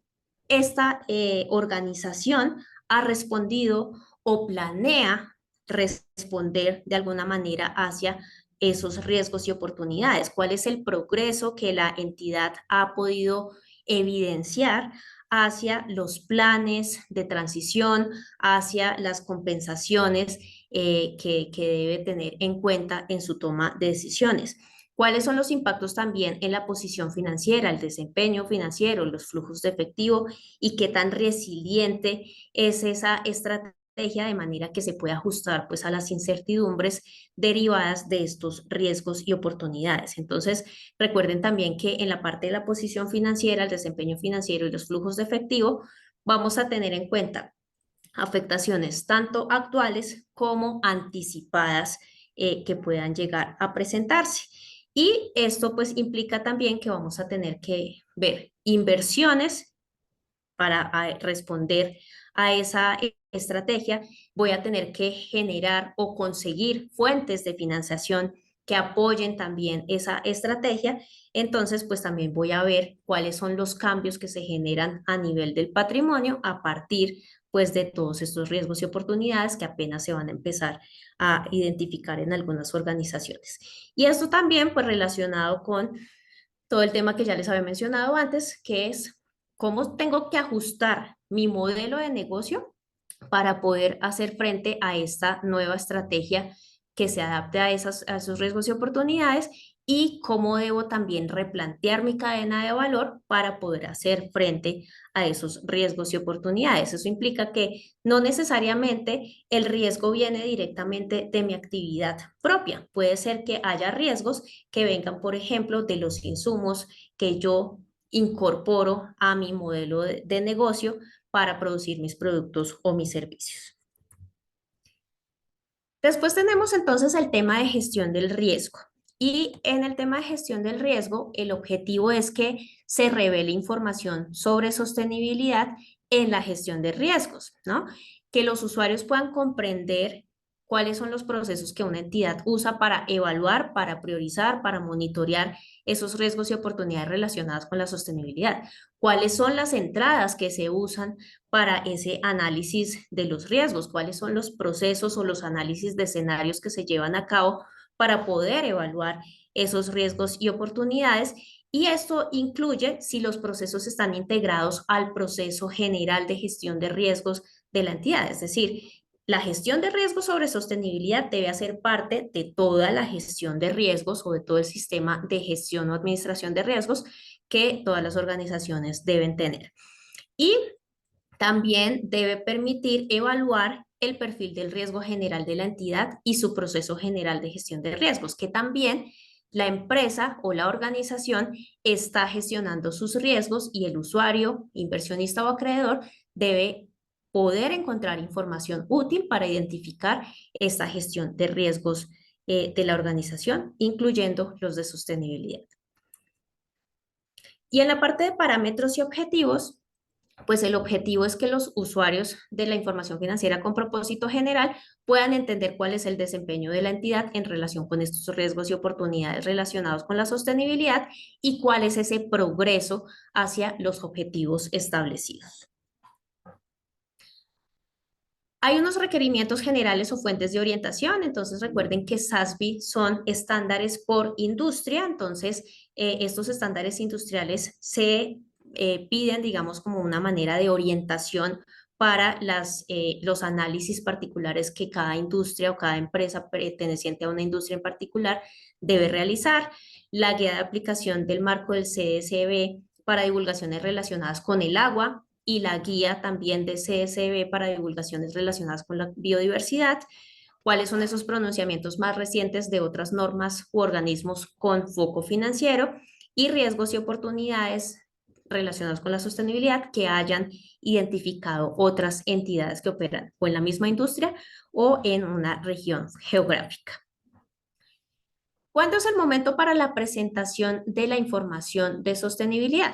esta organización ha respondido o planea responder de alguna manera hacia esos riesgos y oportunidades, cuál es el progreso que la entidad ha podido evidenciar hacia los planes de transición, hacia las compensaciones que debe tener en cuenta en su toma de decisiones. ¿Cuáles son los impactos también en la posición financiera, el desempeño financiero, los flujos de efectivo y qué tan resiliente es esa estrategia de manera que se pueda ajustar pues a las incertidumbres derivadas de estos riesgos y oportunidades? Entonces, recuerden también que en la parte de la posición financiera, el desempeño financiero y los flujos de efectivo, vamos a tener en cuenta afectaciones tanto actuales como anticipadas que puedan llegar a presentarse. Y esto pues implica también que vamos a tener que ver inversiones para responder a esa estrategia. Voy a tener que generar o conseguir fuentes de financiación que apoyen también esa estrategia. Entonces, pues también voy a ver cuáles son los cambios que se generan a nivel del patrimonio a partir pues de todos estos riesgos y oportunidades que apenas se van a empezar a identificar en algunas organizaciones. Y esto también pues relacionado con todo el tema que ya les había mencionado antes, que es cómo tengo que ajustar mi modelo de negocio para poder hacer frente a esta nueva estrategia que se adapte a esos riesgos y oportunidades y cómo debo también replantear mi cadena de valor para poder hacer frente a esos riesgos y oportunidades. Eso implica que no necesariamente el riesgo viene directamente de mi actividad propia. Puede ser que haya riesgos que vengan, por ejemplo, de los insumos que yo incorporo a mi modelo de negocio para producir mis productos o mis servicios. Después tenemos entonces el tema de gestión del riesgo. Y en el tema de gestión del riesgo, el objetivo es que se revele información sobre sostenibilidad en la gestión de riesgos, ¿no? Que los usuarios puedan comprender cuáles son los procesos que una entidad usa para evaluar, para priorizar, para monitorear esos riesgos y oportunidades relacionadas con la sostenibilidad. Cuáles son las entradas que se usan para ese análisis de los riesgos, cuáles son los procesos o los análisis de escenarios que se llevan a cabo para poder evaluar esos riesgos y oportunidades. Y esto incluye si los procesos están integrados al proceso general de gestión de riesgos de la entidad. Es decir, la gestión de riesgos sobre sostenibilidad debe hacer parte de toda la gestión de riesgos o de todo el sistema de gestión o administración de riesgos que todas las organizaciones deben tener. Y también debe permitir evaluar el perfil del riesgo general de la entidad y su proceso general de gestión de riesgos, que también la empresa o la organización está gestionando sus riesgos y el usuario, inversionista o acreedor debe poder encontrar información útil para identificar esta gestión de riesgos de la organización, incluyendo los de sostenibilidad. Y en la parte de parámetros y objetivos, Pues el objetivo es que los usuarios de la información financiera con propósito general puedan entender cuál es el desempeño de la entidad en relación con estos riesgos y oportunidades relacionados con la sostenibilidad y cuál es ese progreso hacia los objetivos establecidos. Hay unos requerimientos generales o fuentes de orientación, entonces recuerden que SASB son estándares por industria, entonces estos estándares industriales se piden, digamos, como una manera de orientación para los análisis particulares que cada industria o cada empresa perteneciente a una industria en particular debe realizar. La guía de aplicación del marco del CSB para divulgaciones relacionadas con el agua, y la guía también de CSB para divulgaciones relacionadas con la biodiversidad, cuáles son esos pronunciamientos más recientes de otras normas u organismos con foco financiero y riesgos y oportunidades relacionados con la sostenibilidad que hayan identificado otras entidades que operan o en la misma industria o en una región geográfica. ¿Cuándo es el momento para la presentación de la información de sostenibilidad?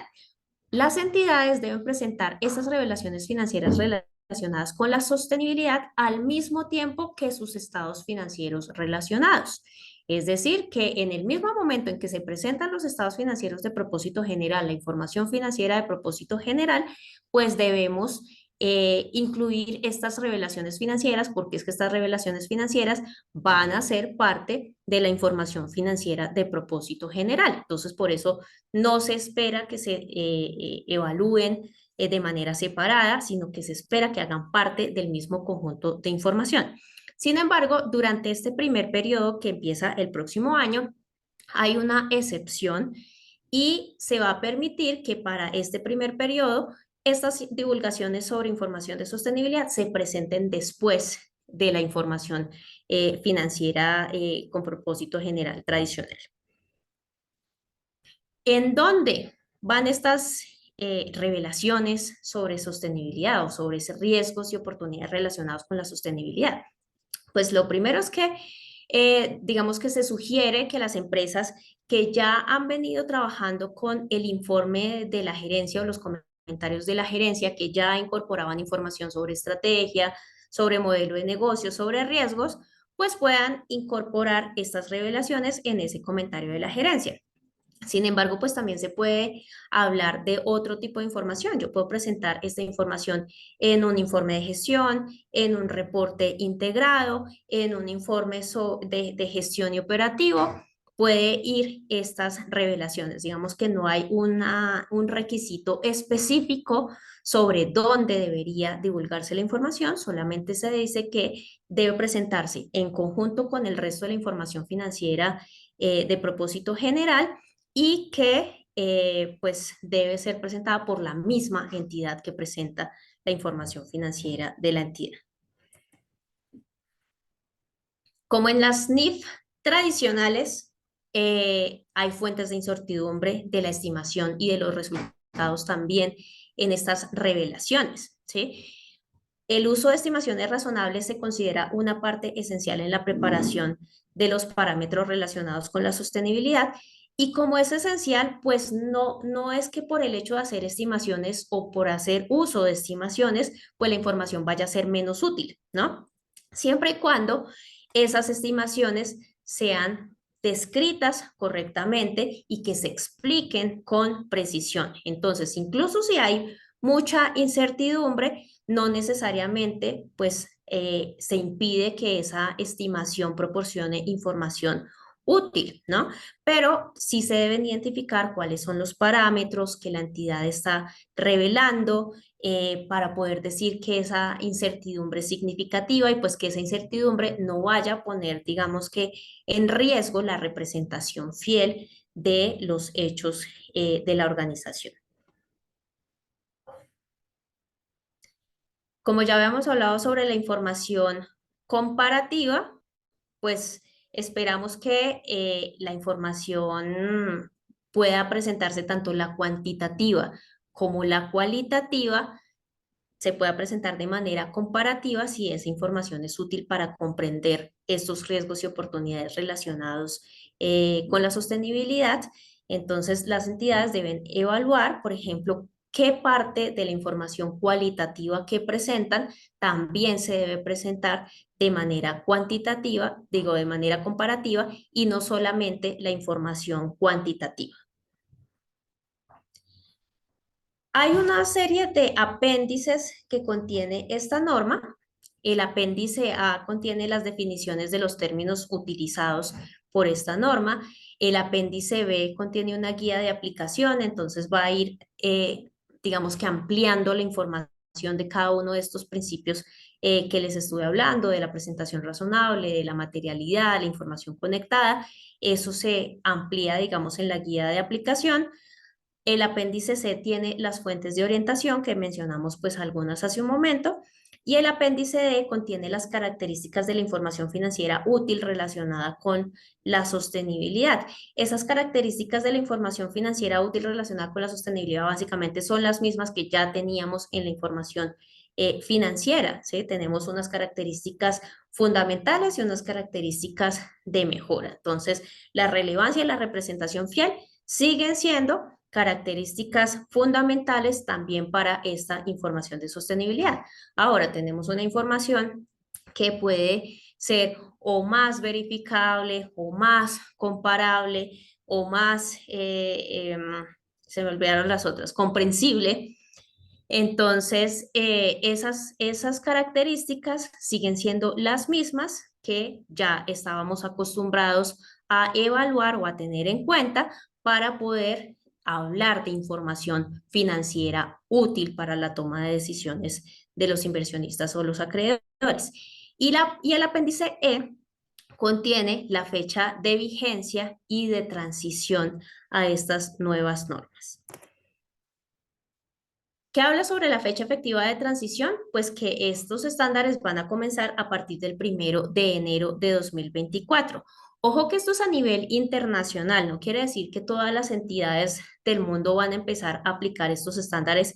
Las entidades deben presentar esas revelaciones financieras relacionadas con la sostenibilidad al mismo tiempo que sus estados financieros relacionados. Es decir, que en el mismo momento en que se presentan los estados financieros de propósito general, la información financiera de propósito general, pues debemos incluir estas revelaciones financieras, porque es que estas revelaciones financieras van a ser parte de la información financiera de propósito general. Entonces, por eso no se espera que se evalúen de manera separada, sino que se espera que hagan parte del mismo conjunto de información. Sin embargo, durante este primer periodo que empieza el próximo año, hay una excepción y se va a permitir que para este primer periodo estas divulgaciones sobre información de sostenibilidad se presenten después de la información financiera con propósito general tradicional. ¿En dónde van estas revelaciones sobre sostenibilidad o sobre riesgos y oportunidades relacionados con la sostenibilidad? Pues lo primero es que, digamos que se sugiere que las empresas que ya han venido trabajando con el informe de la gerencia o los comentarios de la gerencia, que ya incorporaban información sobre estrategia, sobre modelo de negocio, sobre riesgos, pues puedan incorporar estas revelaciones en ese comentario de la gerencia. Sin embargo, pues también se puede hablar de otro tipo de información. Yo puedo presentar esta información en un informe de gestión, en un reporte integrado, en un informe de gestión y operativo. Puede ir estas revelaciones. Digamos que no hay un requisito específico sobre dónde debería divulgarse la información, solamente se dice que debe presentarse en conjunto con el resto de la información financiera de propósito general y que pues debe ser presentada por la misma entidad que presenta la información financiera de la entidad. Como en las NIF tradicionales, hay fuentes de incertidumbre de la estimación y de los resultados también en estas revelaciones, ¿sí? El uso de estimaciones razonables se considera una parte esencial en la preparación de los parámetros relacionados con la sostenibilidad y como es esencial, pues no es que por el hecho de hacer estimaciones o por hacer uso de estimaciones, pues la información vaya a ser menos útil, ¿no? Siempre y cuando esas estimaciones sean descritas correctamente y que se expliquen con precisión. Entonces, incluso si hay mucha incertidumbre, no necesariamente pues se impide que esa estimación proporcione información útil, ¿no? Pero sí se deben identificar cuáles son los parámetros que la entidad está revelando para poder decir que esa incertidumbre es significativa y pues que esa incertidumbre no vaya a poner, digamos que, en riesgo la representación fiel de los hechos de la organización. Como ya habíamos hablado sobre la información comparativa, pues esperamos que la información pueda presentarse tanto la cuantitativa como la cualitativa, se pueda presentar de manera comparativa si esa información es útil para comprender estos riesgos y oportunidades relacionados con la sostenibilidad. Entonces, las entidades deben evaluar, por ejemplo, qué parte de la información cualitativa que presentan también se debe presentar de manera cuantitativa, digo, de manera comparativa, y no solamente la información cuantitativa. Hay una serie de apéndices que contiene esta norma. El apéndice A contiene las definiciones de los términos utilizados por esta norma. El apéndice B contiene una guía de aplicación, entonces va a ir, digamos que ampliando la información de cada uno de estos principios que les estuve hablando, de la presentación razonable, de la materialidad, la información conectada. Eso se amplía, digamos, en la guía de aplicación. El apéndice C tiene las fuentes de orientación que mencionamos pues algunas hace un momento y el apéndice D contiene las características de la información financiera útil relacionada con la sostenibilidad. Esas características de la información financiera útil relacionada con la sostenibilidad básicamente son las mismas que ya teníamos en la información financiera, ¿sí? Tenemos unas características fundamentales y unas características de mejora. Entonces, la relevancia y la representación fiel siguen siendo características fundamentales también para esta información de sostenibilidad. Ahora tenemos una información que puede ser o más verificable o más comparable o más, se me olvidaron las otras, comprensible. Entonces, esas características siguen siendo las mismas que ya estábamos acostumbrados a evaluar o a tener en cuenta para poder hablar de información financiera útil para la toma de decisiones de los inversionistas o los acreedores. Y el apéndice E contiene la fecha de vigencia y de transición a estas nuevas normas. ¿Qué habla sobre la fecha efectiva de transición? Pues que estos estándares van a comenzar a partir del 1 de enero de 2024. Ojo que esto es a nivel internacional, no quiere decir que todas las entidades del mundo van a empezar a aplicar estos estándares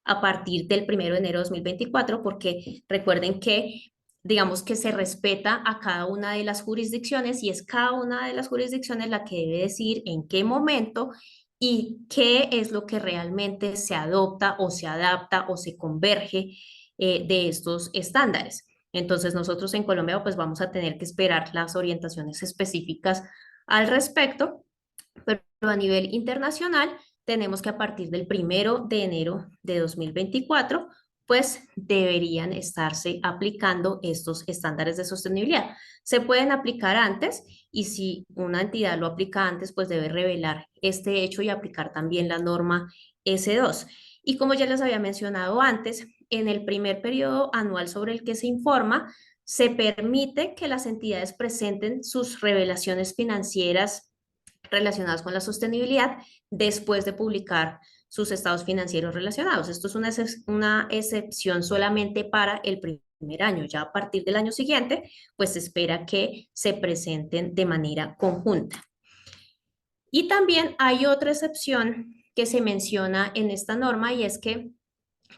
a partir del 1 de enero de 2024, porque recuerden que digamos que se respeta a cada una de las jurisdicciones y es cada una de las jurisdicciones la que debe decir en qué momento y qué es lo que realmente se adopta o se adapta o se converge de estos estándares. Entonces nosotros en Colombia pues vamos a tener que esperar las orientaciones específicas al respecto, pero a nivel internacional tenemos que a partir del 1 de enero de 2024 pues deberían estarse aplicando estos estándares de sostenibilidad. Se pueden aplicar antes y si una entidad lo aplica antes, pues debe revelar este hecho y aplicar también la norma S2. Y como ya les había mencionado antes, en el primer periodo anual sobre el que se informa, se permite que las entidades presenten sus revelaciones financieras relacionadas con la sostenibilidad después de publicar sus estados financieros relacionados. Esto es una excepción solamente para el primer año. Ya a partir del año siguiente, pues se espera que se presenten de manera conjunta. Y también hay otra excepción que se menciona en esta norma y es que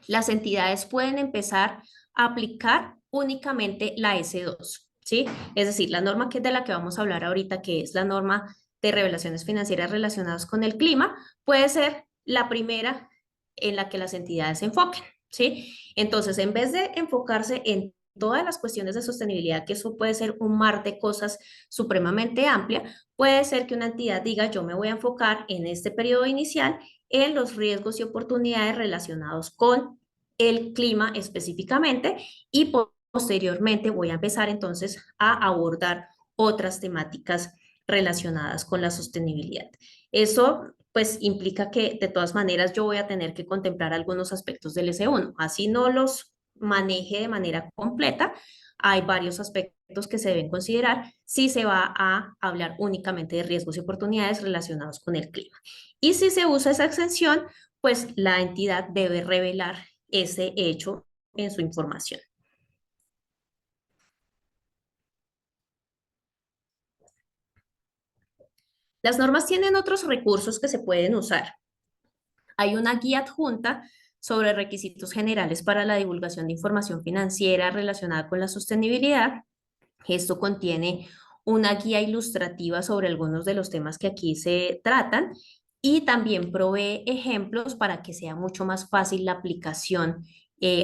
las entidades pueden empezar a aplicar únicamente la S2, ¿sí? Es decir, la norma que es de la que vamos a hablar ahorita, que es la norma de revelaciones financieras relacionadas con el clima, puede ser la primera en la que las entidades se enfoquen, ¿sí? Entonces, en vez de enfocarse en todas las cuestiones de sostenibilidad, que eso puede ser un mar de cosas supremamente amplia, puede ser que una entidad diga, yo me voy a enfocar en este periodo inicial en los riesgos y oportunidades relacionados con el clima específicamente y posteriormente voy a empezar entonces a abordar otras temáticas relacionadas con la sostenibilidad. Eso pues implica que de todas maneras yo voy a tener que contemplar algunos aspectos del S1, así no los maneje de manera completa, hay varios aspectos que se deben considerar si se va a hablar únicamente de riesgos y oportunidades relacionados con el clima. Y si se usa esa exención, pues la entidad debe revelar ese hecho en su información. Las normas tienen otros recursos que se pueden usar. Hay una guía adjunta sobre requisitos generales para la divulgación de información financiera relacionada con la sostenibilidad. Esto contiene una guía ilustrativa sobre algunos de los temas que aquí se tratan y también provee ejemplos para que sea mucho más fácil la aplicación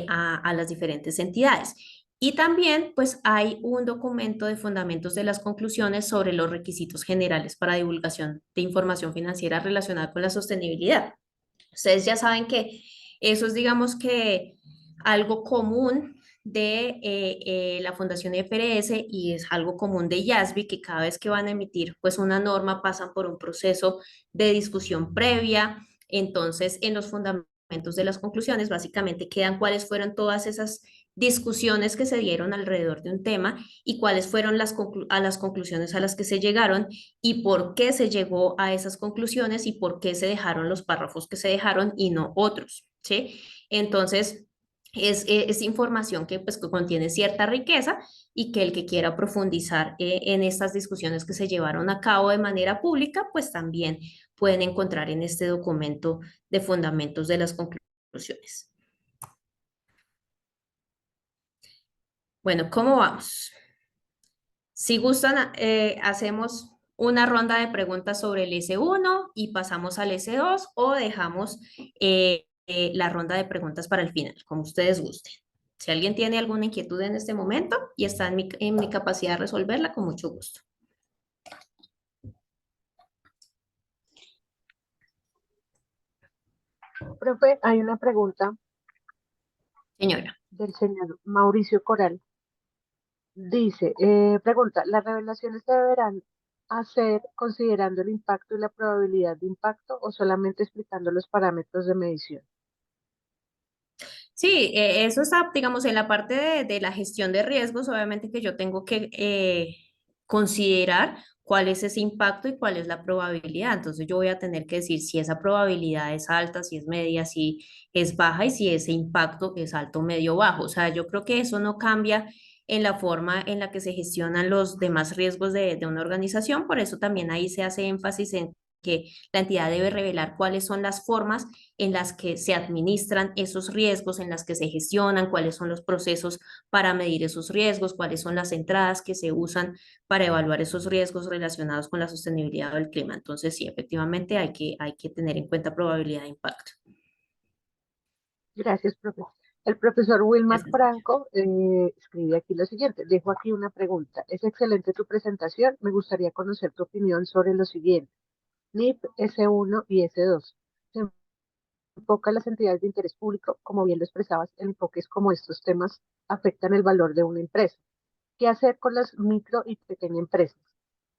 a las diferentes entidades. Y también, pues, hay un documento de fundamentos de las conclusiones sobre los requisitos generales para divulgación de información financiera relacionada con la sostenibilidad. Ustedes ya saben que eso es, digamos que, algo común de la Fundación FRS y es algo común de IASB, que cada vez que van a emitir pues una norma pasan por un proceso de discusión previa. Entonces, en los fundamentos de las conclusiones básicamente quedan cuáles fueron todas esas discusiones que se dieron alrededor de un tema y cuáles fueron a las conclusiones a las que se llegaron y por qué se llegó a esas conclusiones y por qué se dejaron los párrafos que se dejaron y no otros, ¿sí? Entonces, es información que, pues, que contiene cierta riqueza y que el que quiera profundizar en estas discusiones que se llevaron a cabo de manera pública, pues también pueden encontrar en este documento de fundamentos de las conclusiones. Bueno, ¿cómo vamos? Si gustan, hacemos una ronda de preguntas sobre el S1 y pasamos al S2 o dejamos la ronda de preguntas para el final, como ustedes gusten. Si alguien tiene alguna inquietud en este momento y está en mi capacidad de resolverla, con mucho gusto. Profe, hay una pregunta Señora. del señor Mauricio Coral. Dice, pregunta, ¿las revelaciones se deberán hacer considerando el impacto y la probabilidad de impacto o solamente explicando los parámetros de medición? Sí, eso está, digamos, en la parte de la gestión de riesgos, obviamente que yo tengo que considerar cuál es ese impacto y cuál es la probabilidad. Entonces yo voy a tener que decir si esa probabilidad es alta, si es media, si es baja y si ese impacto es alto, medio, bajo. O sea, yo creo que eso no cambia en la forma en la que se gestionan los demás riesgos de una organización. Por eso también ahí se hace énfasis en que la entidad debe revelar cuáles son las formas en las que se administran esos riesgos, en las que se gestionan, cuáles son los procesos para medir esos riesgos, cuáles son las entradas que se usan para evaluar esos riesgos relacionados con la sostenibilidad del clima. Entonces, sí, efectivamente hay que tener en cuenta probabilidad de impacto. Gracias, profe. El profesor Wilmar Gracias. Franco escribe aquí lo siguiente. Dejo aquí una pregunta. Es excelente tu presentación. Me gustaría conocer tu opinión sobre lo siguiente. NIP S1 y S2. Se enfoca en las entidades de interés público, como bien lo expresabas, el enfoque es cómo estos temas afectan el valor de una empresa. ¿Qué hacer con las micro y pequeñas empresas?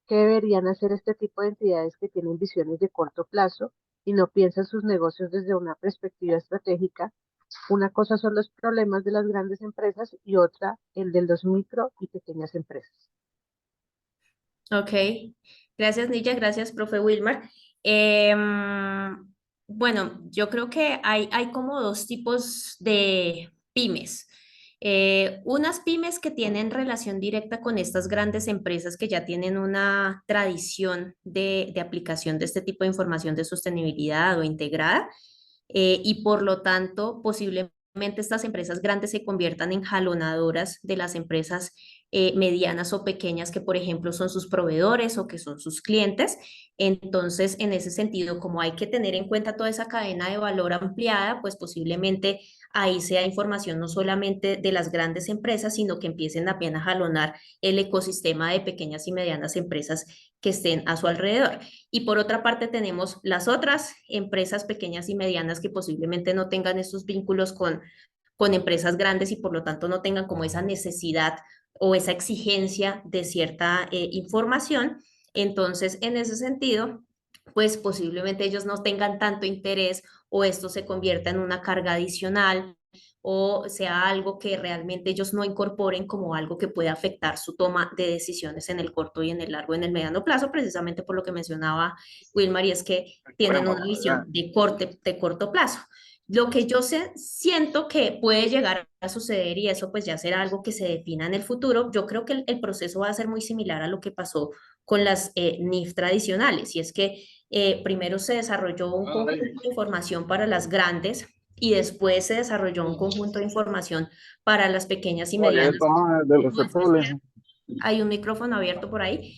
¿Qué deberían hacer este tipo de entidades que tienen visiones de corto plazo y no piensan sus negocios desde una perspectiva estratégica? Una cosa son los problemas de las grandes empresas y otra el de los micro y pequeñas empresas. Ok, gracias Nilla, gracias profe Wilmar. Bueno, yo creo que hay como dos tipos de pymes. Unas pymes que tienen relación directa con estas grandes empresas que ya tienen una tradición de aplicación de este tipo de información de sostenibilidad o integrada y por lo tanto posiblemente estas empresas grandes se conviertan en jalonadoras de las empresas medianas o pequeñas que, por ejemplo, son sus proveedores o que son sus clientes. Entonces, en ese sentido, como hay que tener en cuenta toda esa cadena de valor ampliada, pues posiblemente ahí sea información no solamente de las grandes empresas, sino que empiecen también a jalonar el ecosistema de pequeñas y medianas empresas que estén a su alrededor. Y por otra parte tenemos las otras empresas pequeñas y medianas que posiblemente no tengan esos vínculos con empresas grandes y por lo tanto no tengan como esa necesidad o esa exigencia de cierta información. Entonces, en ese sentido, pues posiblemente ellos no tengan tanto interés o esto se convierta en una carga adicional o sea algo que realmente ellos no incorporen como algo que pueda afectar su toma de decisiones en el corto y en el largo, en el mediano plazo, precisamente por lo que mencionaba Wilmar, y es que tienen una visión de corto plazo. Lo que yo siento que puede llegar a suceder, y eso pues ya será algo que se defina en el futuro, yo creo que el proceso va a ser muy similar a lo que pasó con las NIF tradicionales, y es que primero se desarrolló un conjunto de información para las grandes y después se desarrolló un conjunto de información para las pequeñas y Oye, medianas. toma de los Como decía usted, cepoles. hay un micrófono abierto por ahí.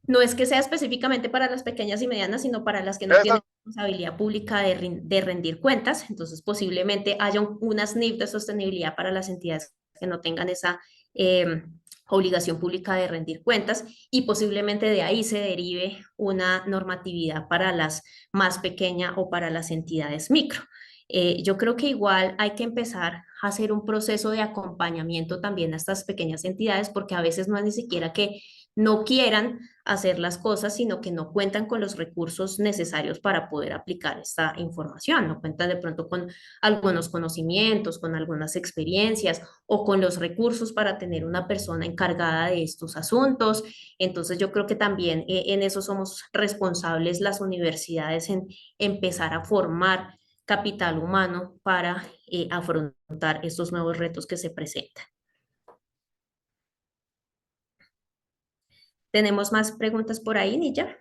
No es que sea específicamente para las pequeñas y medianas, sino para las que no Esa, tienen responsabilidad pública de rendir cuentas. Entonces, posiblemente haya unas NIF de sostenibilidad para las entidades que no tengan esa eh, obligación pública de rendir cuentas y posiblemente de ahí se derive una normatividad para las más pequeñas o para las entidades micro. Yo creo que igual hay que empezar a hacer un proceso de acompañamiento también a estas pequeñas entidades porque a veces no es ni siquiera que no quieran hacer las cosas, sino que no cuentan con los recursos necesarios para poder aplicar esta información, no cuentan de pronto con algunos conocimientos, con algunas experiencias o con los recursos para tener una persona encargada de estos asuntos. Entonces yo creo que también en eso somos responsables las universidades en empezar a formar capital humano para afrontar estos nuevos retos que se presentan. ¿Tenemos más preguntas por ahí, Nilla?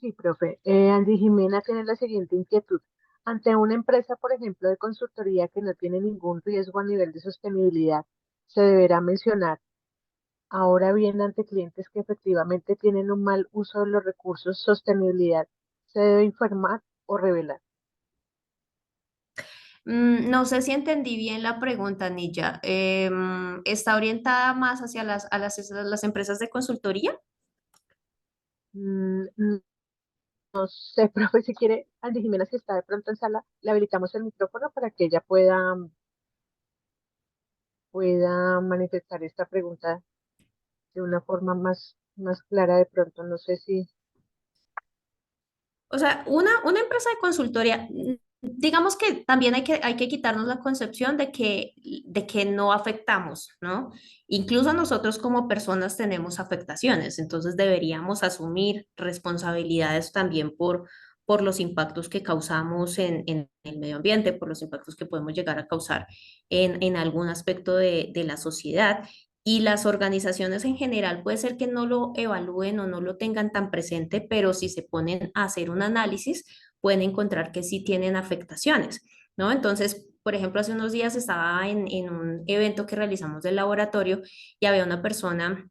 Sí, profe. Andy Jimena tiene la siguiente inquietud. Ante una empresa, por ejemplo, de consultoría que no tiene ningún riesgo a nivel de sostenibilidad, se deberá mencionar. Ahora bien, ante clientes que efectivamente tienen un mal uso de los recursos, sostenibilidad, se debe informar o revelar. No sé si entendí bien la pregunta, Nilla. ¿Está orientada más hacia las empresas de consultoría? No sé, profe, si quiere, Andy Jimena, si está de pronto en sala, le habilitamos el micrófono para que ella pueda manifestar esta pregunta de una forma más clara de pronto. No sé si. O sea, una empresa de consultoría, digamos que también hay que quitarnos la concepción de que no afectamos, ¿no? Incluso nosotros como personas tenemos afectaciones, entonces deberíamos asumir responsabilidades también por los impactos que causamos en el medio ambiente, por los impactos que podemos llegar a causar en algún aspecto de la sociedad. Y las organizaciones en general puede ser que no lo evalúen o no lo tengan tan presente, pero si se ponen a hacer un análisis, pueden encontrar que sí tienen afectaciones, ¿no? Entonces, por ejemplo, hace unos días estaba en un evento que realizamos del laboratorio y había una persona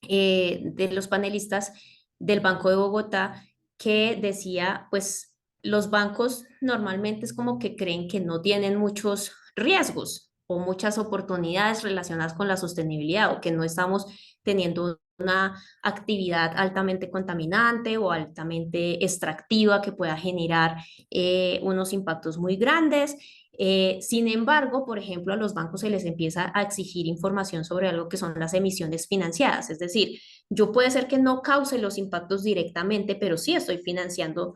de los panelistas del Banco de Bogotá que decía, pues los bancos normalmente es como que creen que no tienen muchos riesgos o muchas oportunidades relacionadas con la sostenibilidad o que no estamos teniendo una actividad altamente contaminante o altamente extractiva que pueda generar unos impactos muy grandes. Sin embargo, por ejemplo, a los bancos se les empieza a exigir información sobre algo que son las emisiones financiadas, es decir, yo puede ser que no cause los impactos directamente, pero sí estoy financiando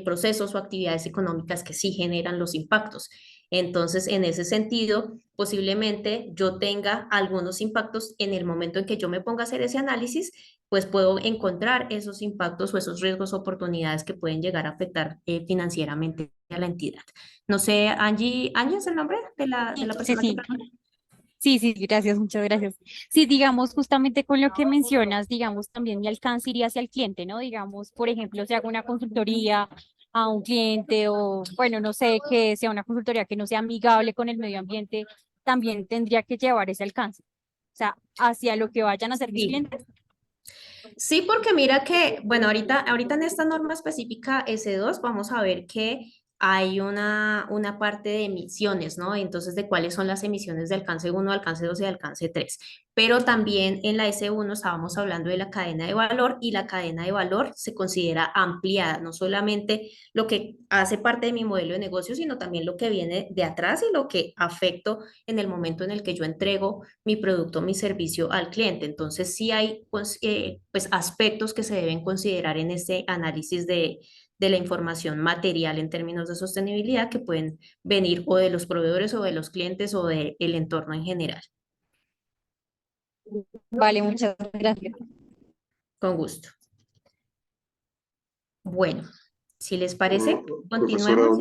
procesos o actividades económicas que sí generan los impactos. Entonces, en ese sentido, posiblemente yo tenga algunos impactos en el momento en que yo me ponga a hacer ese análisis, pues puedo encontrar esos impactos o esos riesgos o oportunidades que pueden llegar a afectar financieramente a la entidad. No sé, Angie es el nombre de la Sí, persona que sí, pregunta. sí, sí, gracias, muchas gracias. Sí, digamos, justamente con lo que mencionas, digamos, también mi alcance iría hacia el cliente, ¿no? Digamos, por ejemplo, si hago una consultoría a un cliente o, bueno, no sé, que sea una consultoría que no sea amigable con el medio ambiente, también tendría que llevar ese alcance. O sea, hacia lo que vayan a hacer mis Sí. clientes. Sí, porque mira que, bueno, ahorita en esta norma específica S2 vamos a ver que hay una parte de emisiones, ¿no? Entonces, de cuáles son las emisiones de alcance uno, alcance 2 y alcance 3. Pero también en la S1 estábamos hablando de la cadena de valor y la cadena de valor se considera ampliada, no solamente lo que hace parte de mi modelo de negocio, sino también lo que viene de atrás y lo que afecto en el momento en el que yo entrego mi producto, mi servicio al cliente. Entonces, sí hay pues, aspectos que se deben considerar en este análisis de la información material en términos de sostenibilidad que pueden venir o de los proveedores o de los clientes o del entorno en general. Vale, muchas gracias. Con gusto. Bueno, si les parece, Profesora, continuemos.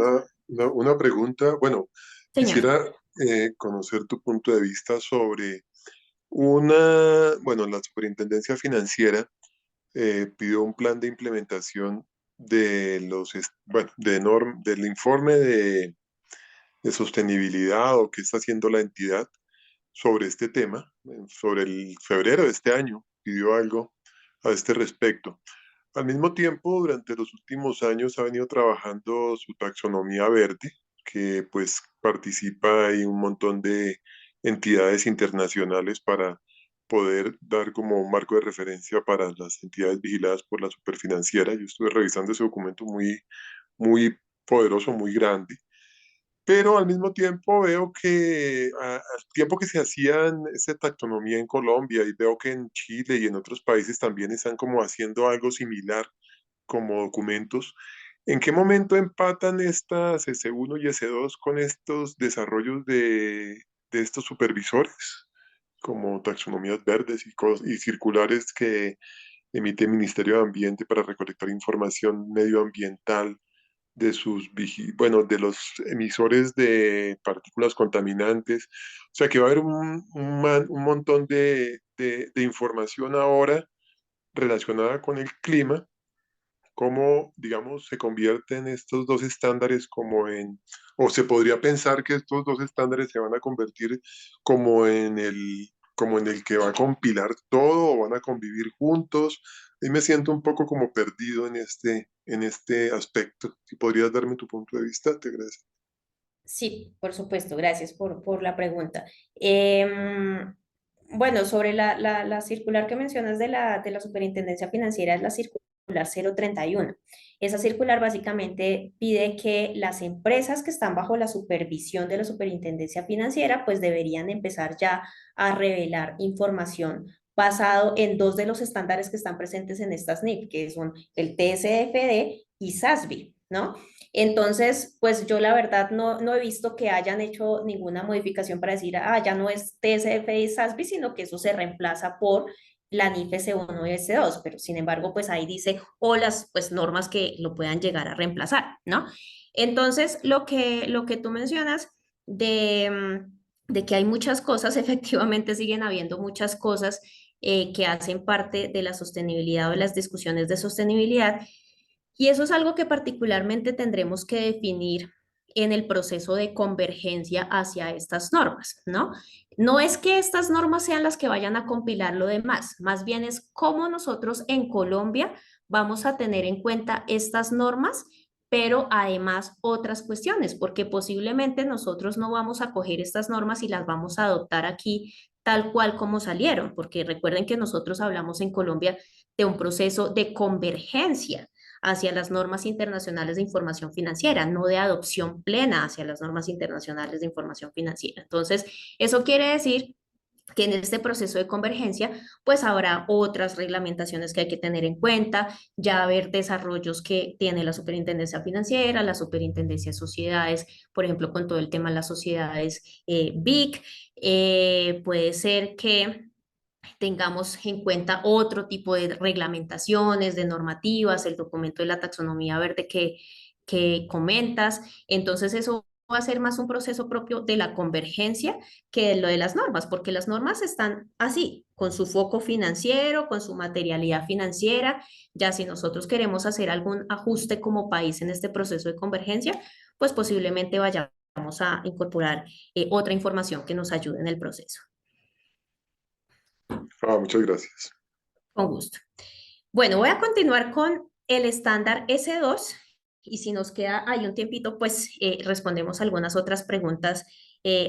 una pregunta. Bueno, Señor. quisiera conocer tu punto de vista sobre bueno, la Superintendencia Financiera pidió un plan de implementación bueno, del informe de sostenibilidad o qué está haciendo la entidad sobre este tema. Sobre el febrero de este año pidió algo a este respecto. Al mismo tiempo, durante los últimos años ha venido trabajando su taxonomía verde, que pues participa en un montón de entidades internacionales para poder dar como un marco de referencia para las entidades vigiladas por la superfinanciera. Yo estuve revisando ese documento muy poderoso, muy grande. Pero al mismo tiempo veo que al tiempo que se hacían esa taxonomía en Colombia y veo que en Chile y en otros países también están como haciendo algo similar como documentos, ¿en qué momento empatan estas S1 y S2 con estos desarrollos de estos supervisores, como taxonomías verdes y circulares que emite el Ministerio de Ambiente para recolectar información medioambiental de bueno, de los emisores de partículas contaminantes? O sea que va a haber un montón de información ahora relacionada con el clima, cómo, digamos, se convierten estos dos estándares o se podría pensar que estos dos estándares se van a convertir como como en el que va a compilar todo o van a convivir juntos. Y me siento un poco como perdido en este aspecto. Si podrías darme tu punto de vista, te agradezco. Sí, por supuesto, gracias por la pregunta. Bueno, sobre la circular que mencionas de la Superintendencia Financiera, es la circular 031. Esa circular básicamente pide que las empresas que están bajo la supervisión de la Superintendencia Financiera pues deberían empezar ya a revelar información basado en dos de los estándares que están presentes en estas NIF, que son el TCFD y SASB, ¿no? Entonces, pues yo la verdad no he visto que hayan hecho ninguna modificación para decir, ya no es TSF y SASB, sino que eso se reemplaza por la NIF S1 y S2, pero sin embargo, pues ahí dice, o las pues normas que lo puedan llegar a reemplazar, ¿no? Entonces, lo que tú mencionas de que hay muchas cosas, efectivamente siguen habiendo muchas cosas que hacen parte de la sostenibilidad o de las discusiones de sostenibilidad, y eso es algo que particularmente tendremos que definir en el proceso de convergencia hacia estas normas, ¿no? No es que estas normas sean las que vayan a compilar lo demás, más bien es cómo nosotros en Colombia vamos a tener en cuenta estas normas, pero además otras cuestiones, porque posiblemente nosotros no vamos a coger estas normas y las vamos a adoptar aquí tal cual como salieron, porque recuerden que nosotros hablamos en Colombia de un proceso de convergencia hacia las normas internacionales de información financiera, no de adopción plena hacia las normas internacionales de información financiera. Entonces, eso quiere decir que en este proceso de convergencia, pues habrá otras reglamentaciones que hay que tener en cuenta, ya haber desarrollos que tiene la Superintendencia Financiera, la Superintendencia de Sociedades, por ejemplo, con todo el tema de las sociedades BIC, puede ser que tengamos en cuenta otro tipo de reglamentaciones, de normativas, el documento de la taxonomía verde que comentas. Entonces, eso va a ser más un proceso propio de la convergencia que de lo de las normas, porque las normas están así, con su foco financiero, con su materialidad financiera. Ya si nosotros queremos hacer algún ajuste como país en este proceso de convergencia, pues posiblemente vayamos a incorporar otra información que nos ayude en el proceso. Muchas gracias. Con gusto. Bueno, voy a continuar con el estándar S2 y si nos queda ahí un tiempito, pues respondemos algunas otras preguntas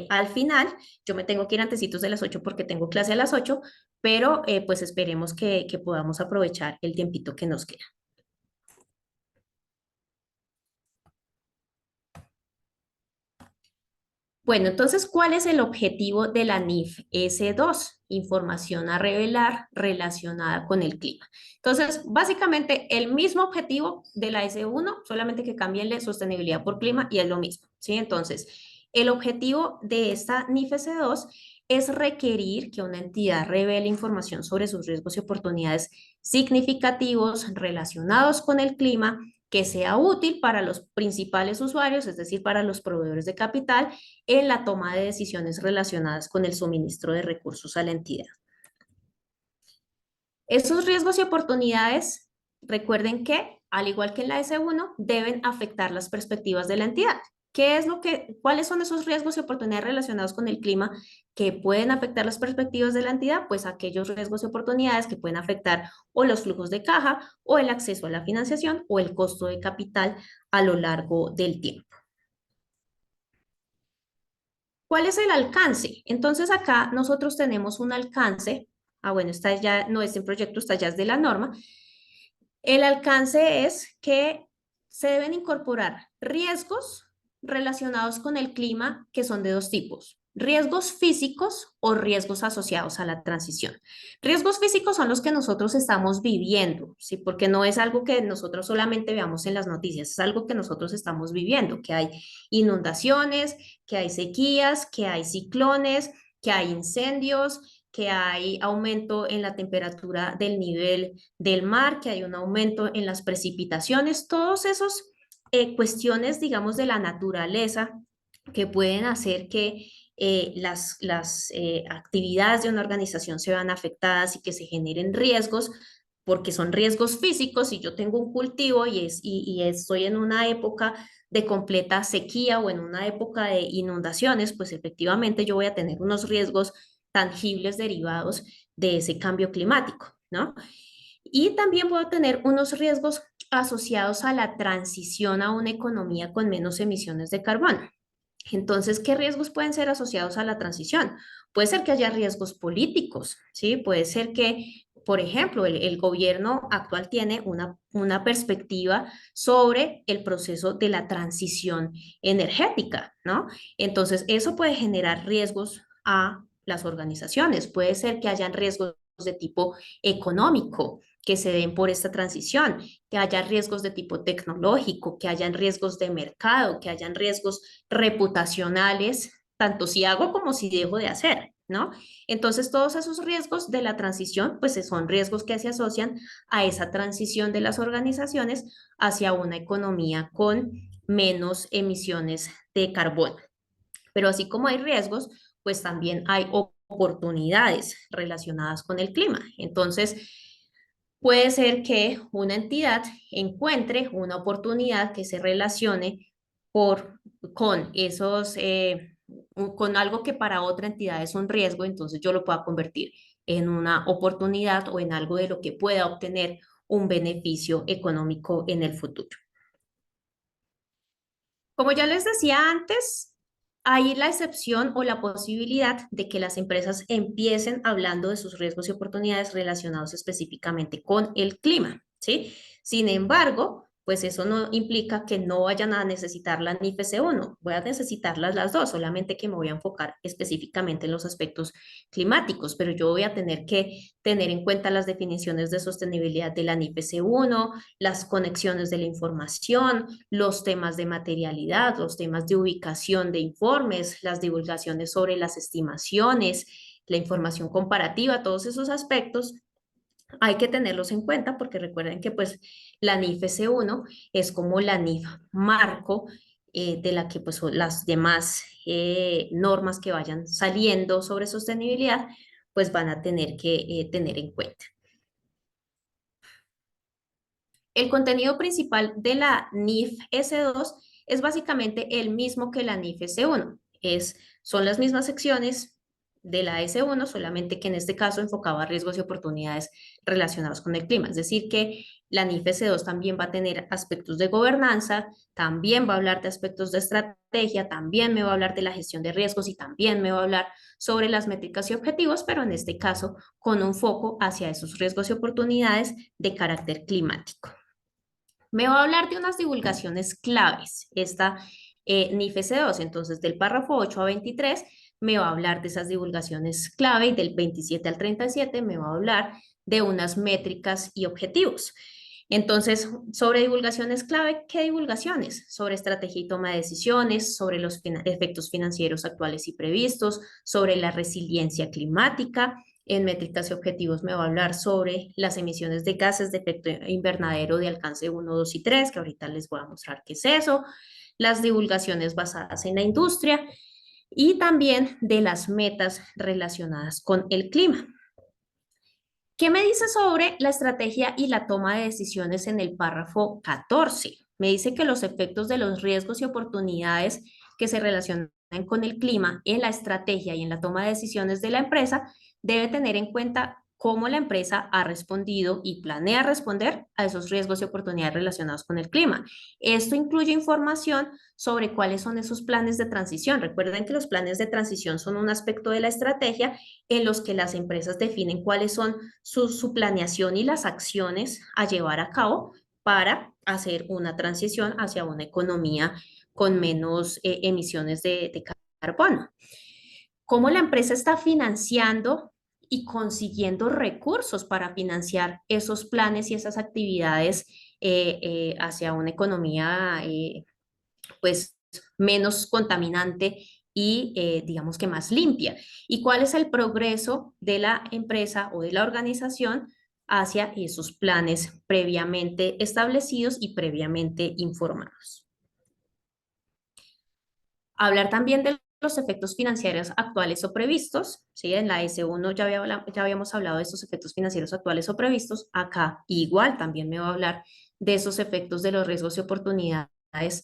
al final. Yo me tengo que ir antecitos de las 8 porque tengo clase a las 8, pero pues esperemos que podamos aprovechar el tiempito que nos queda. Bueno, entonces, ¿cuál es el objetivo de la NIF S2? Información a revelar relacionada con el clima. Entonces, básicamente el mismo objetivo de la S1, solamente que cámbienle sostenibilidad por clima y es lo mismo, ¿sí? Entonces, el objetivo de esta NIF S2 es requerir que una entidad revele información sobre sus riesgos y oportunidades significativos relacionados con el clima, que sea útil para los principales usuarios, es decir, para los proveedores de capital, en la toma de decisiones relacionadas con el suministro de recursos a la entidad. Esos riesgos y oportunidades, recuerden que, al igual que en la S1, deben afectar las perspectivas de la entidad. ¿Cuáles son esos riesgos y oportunidades relacionados con el clima que pueden afectar las perspectivas de la entidad? Pues aquellos riesgos y oportunidades que pueden afectar o los flujos de caja o el acceso a la financiación o el costo de capital a lo largo del tiempo. ¿Cuál es el alcance? Entonces acá nosotros tenemos un alcance. Bueno, esta ya no es en proyecto, esta ya es de la norma. El alcance es que se deben incorporar riesgos relacionados con el clima que son de dos tipos: riesgos físicos o riesgos asociados a la transición. Riesgos físicos son los que nosotros estamos viviendo, ¿sí? Porque no es algo que nosotros solamente veamos en las noticias, es algo que nosotros estamos viviendo, que hay inundaciones, que hay sequías, que hay ciclones, que hay incendios, que hay aumento en la temperatura del nivel del mar, que hay un aumento en las precipitaciones, todos esos cuestiones, digamos, de la naturaleza que pueden hacer que las actividades de una organización se vean afectadas y que se generen riesgos, porque son riesgos físicos. Si yo tengo un cultivo y estoy en una época de completa sequía o en una época de inundaciones, pues efectivamente yo voy a tener unos riesgos tangibles derivados de ese cambio climático, ¿no? Y también puedo tener unos riesgos asociados a la transición a una economía con menos emisiones de carbono. Entonces, ¿qué riesgos pueden ser asociados a la transición? Puede ser que haya riesgos políticos, ¿sí? Puede ser que, por ejemplo, el gobierno actual tiene una perspectiva sobre el proceso de la transición energética, ¿no? Entonces, eso puede generar riesgos a las organizaciones. Puede ser que hayan riesgos de tipo económico que se den por esta transición, que haya riesgos de tipo tecnológico, que hayan riesgos de mercado, que hayan riesgos reputacionales, tanto si hago como si dejo de hacer, ¿no? Entonces, todos esos riesgos de la transición, pues son riesgos que se asocian a esa transición de las organizaciones hacia una economía con menos emisiones de carbono. Pero así como hay riesgos, pues también hay oportunidades relacionadas con el clima. Entonces, puede ser que una entidad encuentre una oportunidad que se relacione con con algo que para otra entidad es un riesgo, entonces yo lo pueda convertir en una oportunidad o en algo de lo que pueda obtener un beneficio económico en el futuro. Como ya les decía antes, hay la excepción o la posibilidad de que las empresas empiecen hablando de sus riesgos y oportunidades relacionados específicamente con el clima, ¿sí? Sin embargo, pues eso no implica que no vayan a necesitar la NIFC 1. Voy a necesitarlas las dos, solamente que me voy a enfocar específicamente en los aspectos climáticos, pero yo voy a tener que tener en cuenta las definiciones de sostenibilidad de la NIFC 1, las conexiones de la información, los temas de materialidad, los temas de ubicación de informes, las divulgaciones sobre las estimaciones, la información comparativa, todos esos aspectos hay que tenerlos en cuenta, porque recuerden que pues la NIF S1 es como la NIF marco, de la que pues son las demás normas que vayan saliendo sobre sostenibilidad, pues van a tener que tener en cuenta. El contenido principal de la NIF S2 es básicamente el mismo que la NIF S1. Son las mismas secciones de la S1, solamente que en este caso enfocaba riesgos y oportunidades relacionados con el clima. Es decir, que la NIF S2 también va a tener aspectos de gobernanza, también va a hablar de aspectos de estrategia, también me va a hablar de la gestión de riesgos y también me va a hablar sobre las métricas y objetivos, pero en este caso con un foco hacia esos riesgos y oportunidades de carácter climático. Me va a hablar de unas divulgaciones claves, esta NIF S2, entonces del párrafo 8 a 23 me va a hablar de esas divulgaciones clave y del 27 al 37 me va a hablar de unas métricas y objetivos. Entonces, sobre divulgaciones clave, ¿qué divulgaciones? Sobre estrategia y toma de decisiones, sobre los efectos financieros actuales y previstos, sobre la resiliencia climática. En métricas y objetivos me va a hablar sobre las emisiones de gases de efecto invernadero de alcance 1, 2 y 3, que ahorita les voy a mostrar qué es eso. Las divulgaciones basadas en la industria y también de las metas relacionadas con el clima. ¿Qué me dice sobre la estrategia y la toma de decisiones en el párrafo 14? Me dice que los efectos de los riesgos y oportunidades que se relacionan con el clima en la estrategia y en la toma de decisiones de la empresa debe tener en cuenta cómo la empresa ha respondido y planea responder a esos riesgos y oportunidades relacionados con el clima. Esto incluye información sobre cuáles son esos planes de transición. Recuerden que los planes de transición son un aspecto de la estrategia en los que las empresas definen cuáles son su planeación y las acciones a llevar a cabo para hacer una transición hacia una economía con menos emisiones de carbono. Cómo la empresa está financiando y consiguiendo recursos para financiar esos planes y esas actividades hacia una economía pues menos contaminante y digamos que más limpia. ¿Y cuál es el progreso de la empresa o de la organización hacia esos planes previamente establecidos y previamente informados? Hablar también de los efectos financieros actuales o previstos, ¿sí? En la S1 ya habíamos hablado de estos efectos financieros actuales o previstos. Acá igual también me va a hablar de esos efectos de los riesgos y oportunidades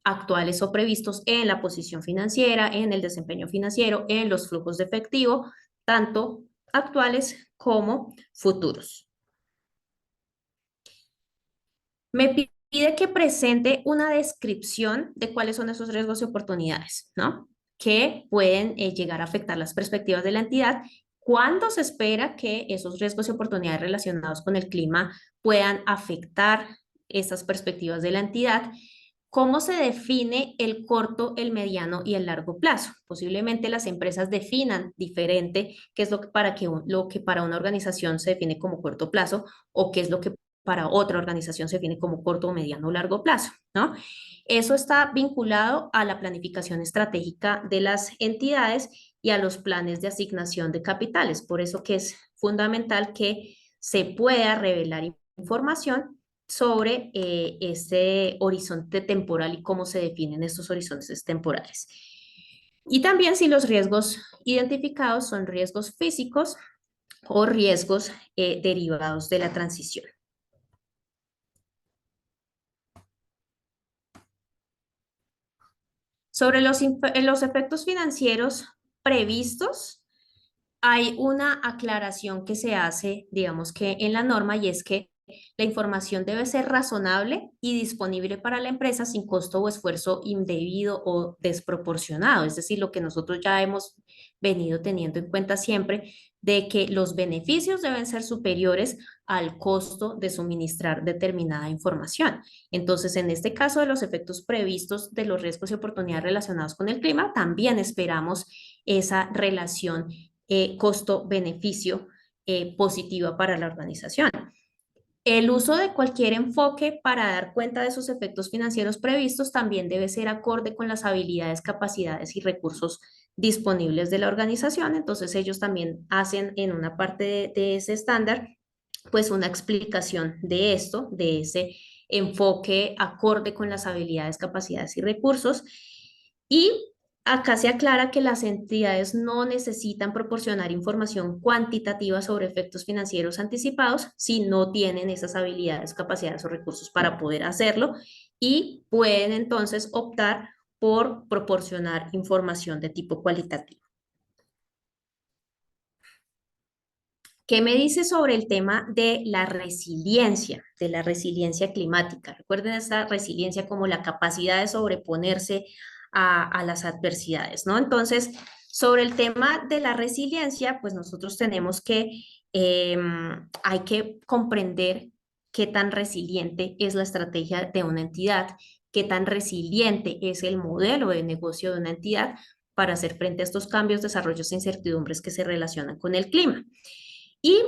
actuales o previstos en la posición financiera, en el desempeño financiero, en los flujos de efectivo, tanto actuales como futuros. Me pide que presente una descripción de cuáles son esos riesgos y oportunidades, ¿no? Que pueden llegar a afectar las perspectivas de la entidad. ¿Cuándo se espera que esos riesgos y oportunidades relacionados con el clima puedan afectar esas perspectivas de la entidad? ¿Cómo se define el corto, el mediano y el largo plazo? Posiblemente las empresas definan diferente qué es lo que para una organización se define como corto plazo o qué es lo que para otra organización se define como corto, mediano o largo plazo, ¿no? Eso está vinculado a la planificación estratégica de las entidades y a los planes de asignación de capitales. Por eso que es fundamental que se pueda revelar información sobre ese horizonte temporal y cómo se definen estos horizontes temporales. Y también si los riesgos identificados son riesgos físicos o riesgos derivados de la transición. Sobre los efectos financieros previstos, hay una aclaración que se hace, digamos que en la norma, y es que la información debe ser razonable y disponible para la empresa sin costo o esfuerzo indebido o desproporcionado. Es decir, lo que nosotros ya hemos venido teniendo en cuenta siempre, de que los beneficios deben ser superiores al costo de suministrar determinada información. Entonces, en este caso de los efectos previstos de los riesgos y oportunidades relacionados con el clima, también esperamos esa relación costo-beneficio positiva para la organización. El uso de cualquier enfoque para dar cuenta de esos efectos financieros previstos también debe ser acorde con las habilidades, capacidades y recursos disponibles de la organización. Entonces ellos también hacen en una parte de ese estándar pues una explicación de esto, de ese enfoque acorde con las habilidades, capacidades y recursos. Y acá se aclara que las entidades no necesitan proporcionar información cuantitativa sobre efectos financieros anticipados si no tienen esas habilidades, capacidades o recursos para poder hacerlo y pueden entonces optar por proporcionar información de tipo cualitativo. ¿Qué me dice sobre el tema de la resiliencia climática? Recuerden esta resiliencia como la capacidad de sobreponerse a las adversidades, ¿no? Entonces, sobre el tema de la resiliencia, pues nosotros tenemos que, hay que comprender qué tan resiliente es la estrategia de una entidad, qué tan resiliente es el modelo de negocio de una entidad para hacer frente a estos cambios, desarrollos e incertidumbres que se relacionan con el clima. Y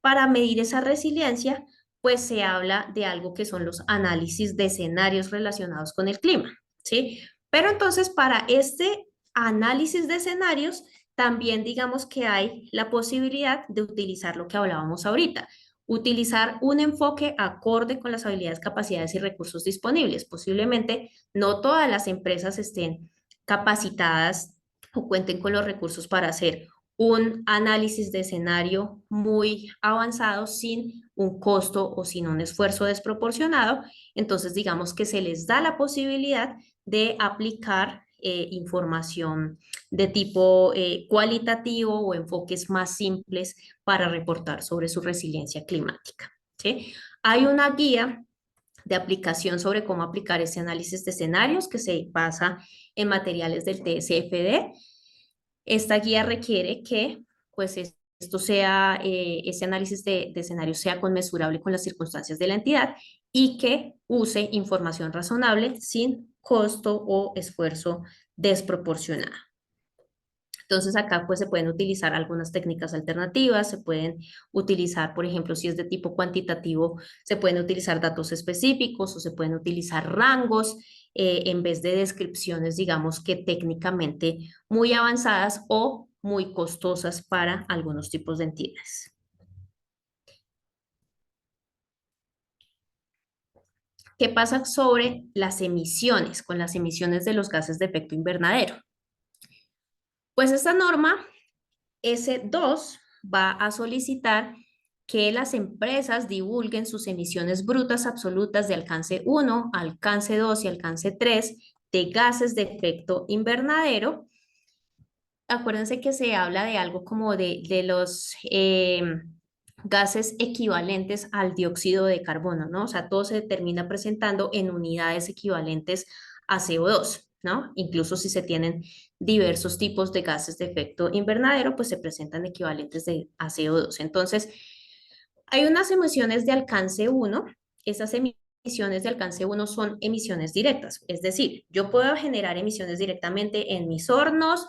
para medir esa resiliencia, pues se habla de algo que son los análisis de escenarios relacionados con el clima, ¿sí? Pero entonces para este análisis de escenarios, también digamos que hay la posibilidad de utilizar lo que hablábamos ahorita, utilizar un enfoque acorde con las habilidades, capacidades y recursos disponibles. Posiblemente no todas las empresas estén capacitadas o cuenten con los recursos para hacer un análisis de escenario muy avanzado sin un costo o sin un esfuerzo desproporcionado. Entonces, digamos que se les da la posibilidad de aplicar información de tipo cualitativo o enfoques más simples para reportar sobre su resiliencia climática, ¿sí? Hay una guía de aplicación sobre cómo aplicar ese análisis de escenarios que se basa en materiales del TCFD. Esta guía requiere que, pues, esto sea, ese análisis de escenarios sea conmensurable con las circunstancias de la entidad y que use información razonable sin costo o esfuerzo desproporcionado. Entonces acá pues se pueden utilizar algunas técnicas alternativas, se pueden utilizar, por ejemplo, si es de tipo cuantitativo, se pueden utilizar datos específicos o se pueden utilizar rangos en vez de descripciones, digamos que técnicamente muy avanzadas o muy costosas para algunos tipos de entidades. ¿Qué pasa sobre las emisiones, con las emisiones de los gases de efecto invernadero? Pues esta norma S2 va a solicitar que las empresas divulguen sus emisiones brutas absolutas de alcance 1, alcance 2 y alcance 3 de gases de efecto invernadero. Acuérdense que se habla de algo como de los gases equivalentes al dióxido de carbono, ¿no? O sea, todo se termina presentando en unidades equivalentes a CO2, ¿no? Incluso si se tienen diversos tipos de gases de efecto invernadero, pues se presentan equivalentes a CO2. Entonces, hay unas emisiones de alcance 1. Esas emisiones de alcance 1 son emisiones directas, es decir, yo puedo generar emisiones directamente en mis hornos,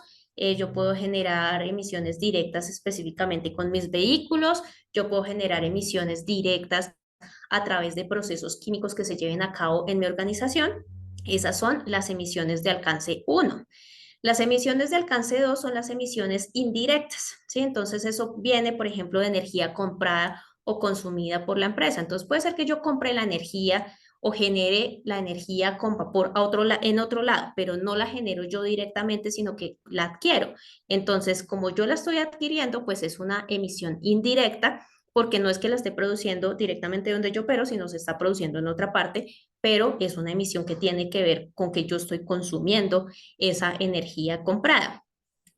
yo puedo generar emisiones directas específicamente con mis vehículos, yo puedo generar emisiones directas a través de procesos químicos que se lleven a cabo en mi organización. Esas son las emisiones de alcance 1. Las emisiones de alcance 2 son las emisiones indirectas, ¿sí? Entonces eso viene, por ejemplo, de energía comprada o consumida por la empresa. Entonces puede ser que yo compre la energía o genere la energía con vapor en otro lado, pero no la genero yo directamente, sino que la adquiero. Entonces, como yo la estoy adquiriendo, pues es una emisión indirecta, porque no es que la esté produciendo directamente donde yo opero, sino se está produciendo en otra parte, pero es una emisión que tiene que ver con que yo estoy consumiendo esa energía comprada.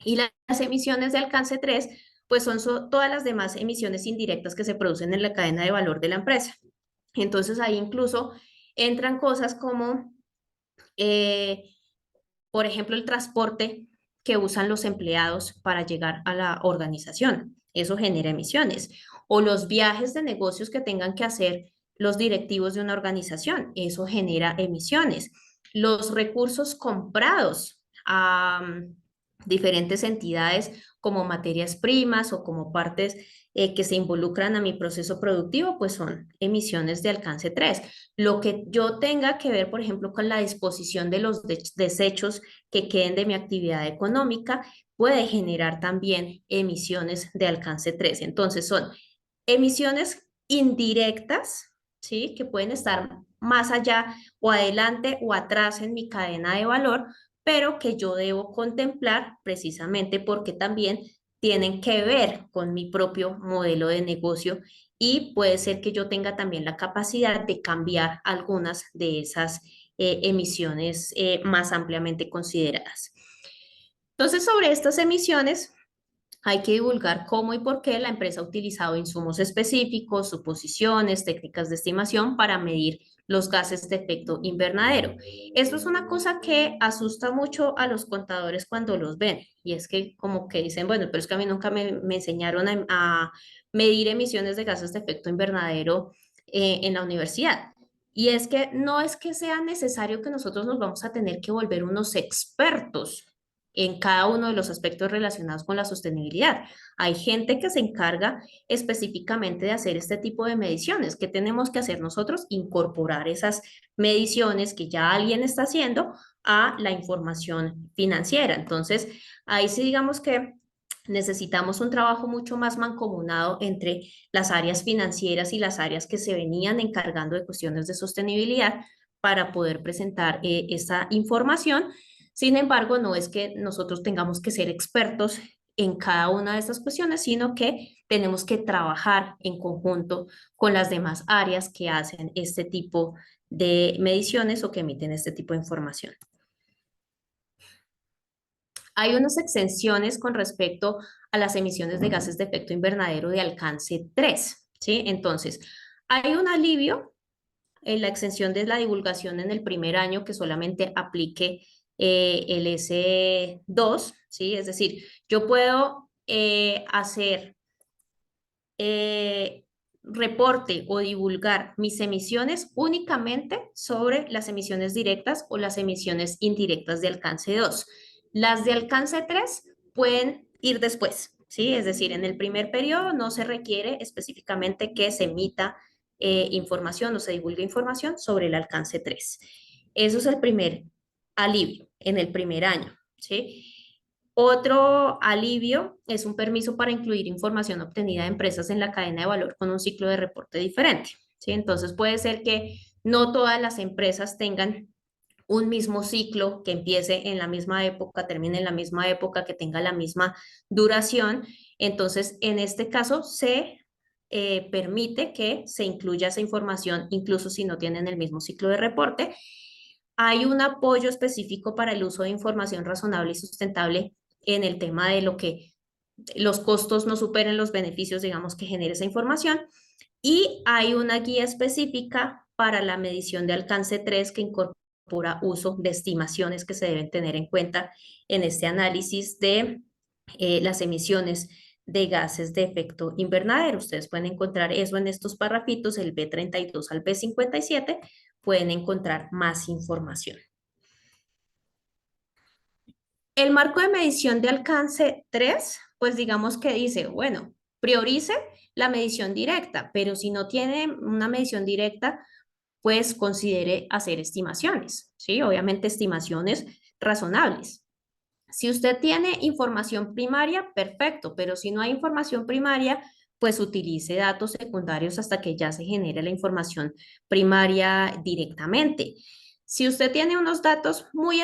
Y las emisiones de alcance 3, pues son todas las demás emisiones indirectas que se producen en la cadena de valor de la empresa. Entonces ahí incluso entran cosas como, por ejemplo, el transporte que usan los empleados para llegar a la organización. Eso genera emisiones. O los viajes de negocios que tengan que hacer los directivos de una organización. Eso genera emisiones. Los recursos comprados a diferentes entidades como materias primas o como partes que se involucran a mi proceso productivo, pues son emisiones de alcance 3. Lo que yo tenga que ver, por ejemplo, con la disposición de los desechos que queden de mi actividad económica, puede generar también emisiones de alcance 3. Entonces son emisiones indirectas, ¿sí? Que pueden estar más allá o adelante o atrás en mi cadena de valor, pero que yo debo contemplar precisamente porque también tienen que ver con mi propio modelo de negocio y puede ser que yo tenga también la capacidad de cambiar algunas de esas emisiones más ampliamente consideradas. Entonces, sobre estas emisiones, hay que divulgar cómo y por qué la empresa ha utilizado insumos específicos, suposiciones, técnicas de estimación para medir los gases de efecto invernadero. Esto es una cosa que asusta mucho a los contadores cuando los ven, y es que como que dicen, bueno, pero es que a mí nunca me enseñaron a medir emisiones de gases de efecto invernadero en la universidad. Y es que no es que sea necesario que nosotros nos vamos a tener que volver unos expertos en cada uno de los aspectos relacionados con la sostenibilidad. Hay gente que se encarga específicamente de hacer este tipo de mediciones. ¿Qué tenemos que hacer nosotros? Incorporar esas mediciones que ya alguien está haciendo a la información financiera. Entonces, ahí sí digamos que necesitamos un trabajo mucho más mancomunado entre las áreas financieras y las áreas que se venían encargando de cuestiones de sostenibilidad para poder presentar esta información. Sin embargo, no es que nosotros tengamos que ser expertos en cada una de estas cuestiones, sino que tenemos que trabajar en conjunto con las demás áreas que hacen este tipo de mediciones o que emiten este tipo de información. Hay unas exenciones con respecto a las emisiones de gases de efecto invernadero de alcance 3, ¿sí? Entonces, hay un alivio en la exención de la divulgación en el primer año que solamente aplique el S2, ¿sí? Es decir, yo puedo hacer reporte o divulgar mis emisiones únicamente sobre las emisiones directas o las emisiones indirectas de alcance 2. Las de alcance 3 pueden ir después, ¿sí? Es decir, en el primer periodo no se requiere específicamente que se emita información o se divulgue información sobre el alcance 3. Eso es el primer alivio en el primer año, ¿sí? Otro alivio es un permiso para incluir información obtenida de empresas en la cadena de valor con un ciclo de reporte diferente, ¿sí? Entonces puede ser que no todas las empresas tengan un mismo ciclo que empiece en la misma época, termine en la misma época, que tenga la misma duración. Entonces, en este caso, se permite que se incluya esa información, incluso si no tienen el mismo ciclo de reporte. Hay un apoyo específico para el uso de información razonable y sustentable en el tema de lo que los costos no superen los beneficios, digamos, que genere esa información. Y hay una guía específica para la medición de alcance 3 que incorpora uso de estimaciones que se deben tener en cuenta en este análisis de las emisiones de gases de efecto invernadero. Ustedes pueden encontrar eso en estos parrafitos, el B32 al B57, pueden encontrar más información. El marco de medición de alcance 3, pues digamos que dice, bueno, priorice la medición directa, pero si no tiene una medición directa, pues considere hacer estimaciones, ¿sí? Obviamente estimaciones razonables. Si usted tiene información primaria, perfecto, pero si no hay información primaria, pues utilice datos secundarios hasta que ya se genere la información primaria directamente. Si usted tiene unos datos muy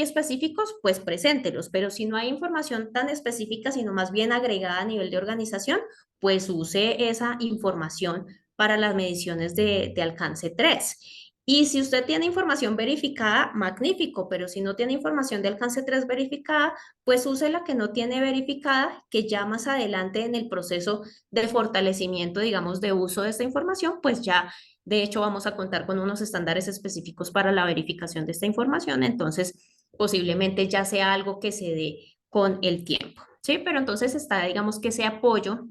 específicos, pues preséntelos, pero si no hay información tan específica, sino más bien agregada a nivel de organización, pues use esa información para las mediciones de alcance 3. Y si usted tiene información verificada, magnífico, pero si no tiene información de alcance 3 verificada, pues use la que no tiene verificada, que ya más adelante en el proceso de fortalecimiento, digamos, de uso de esta información, pues ya, de hecho, vamos a contar con unos estándares específicos para la verificación de esta información, entonces posiblemente ya sea algo que se dé con el tiempo, ¿sí? Pero entonces está, digamos, que ese apoyo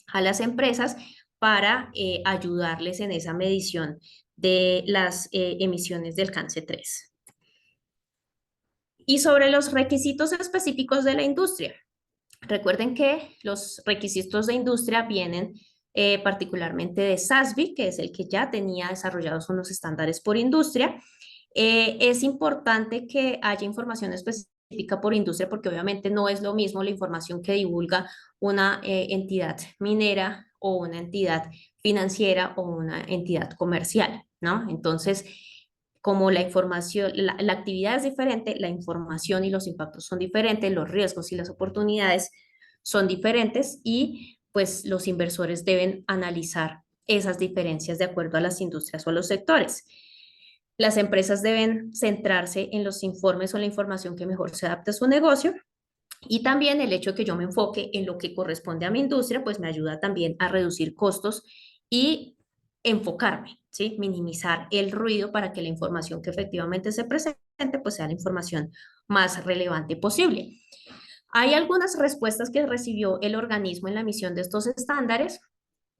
a las empresas para ayudarles en esa medición de las emisiones de alcance 3. Y sobre los requisitos específicos de la industria. Recuerden que los requisitos de industria vienen particularmente de SASB, que es el que ya tenía desarrollados unos estándares por industria. Es importante que haya información específica por industria porque obviamente no es lo mismo la información que divulga una entidad minera o una entidad financiera o una entidad comercial, ¿no? Entonces, como la información, la actividad es diferente, la información y los impactos son diferentes, los riesgos y las oportunidades son diferentes y pues los inversores deben analizar esas diferencias de acuerdo a las industrias o a los sectores. Las empresas deben centrarse en los informes o la información que mejor se adapte a su negocio. Y también el hecho de que yo me enfoque en lo que corresponde a mi industria, pues me ayuda también a reducir costos y enfocarme, ¿sí? Minimizar el ruido para que la información que efectivamente se presente, pues sea la información más relevante posible. Hay algunas respuestas que recibió el organismo en la emisión de estos estándares.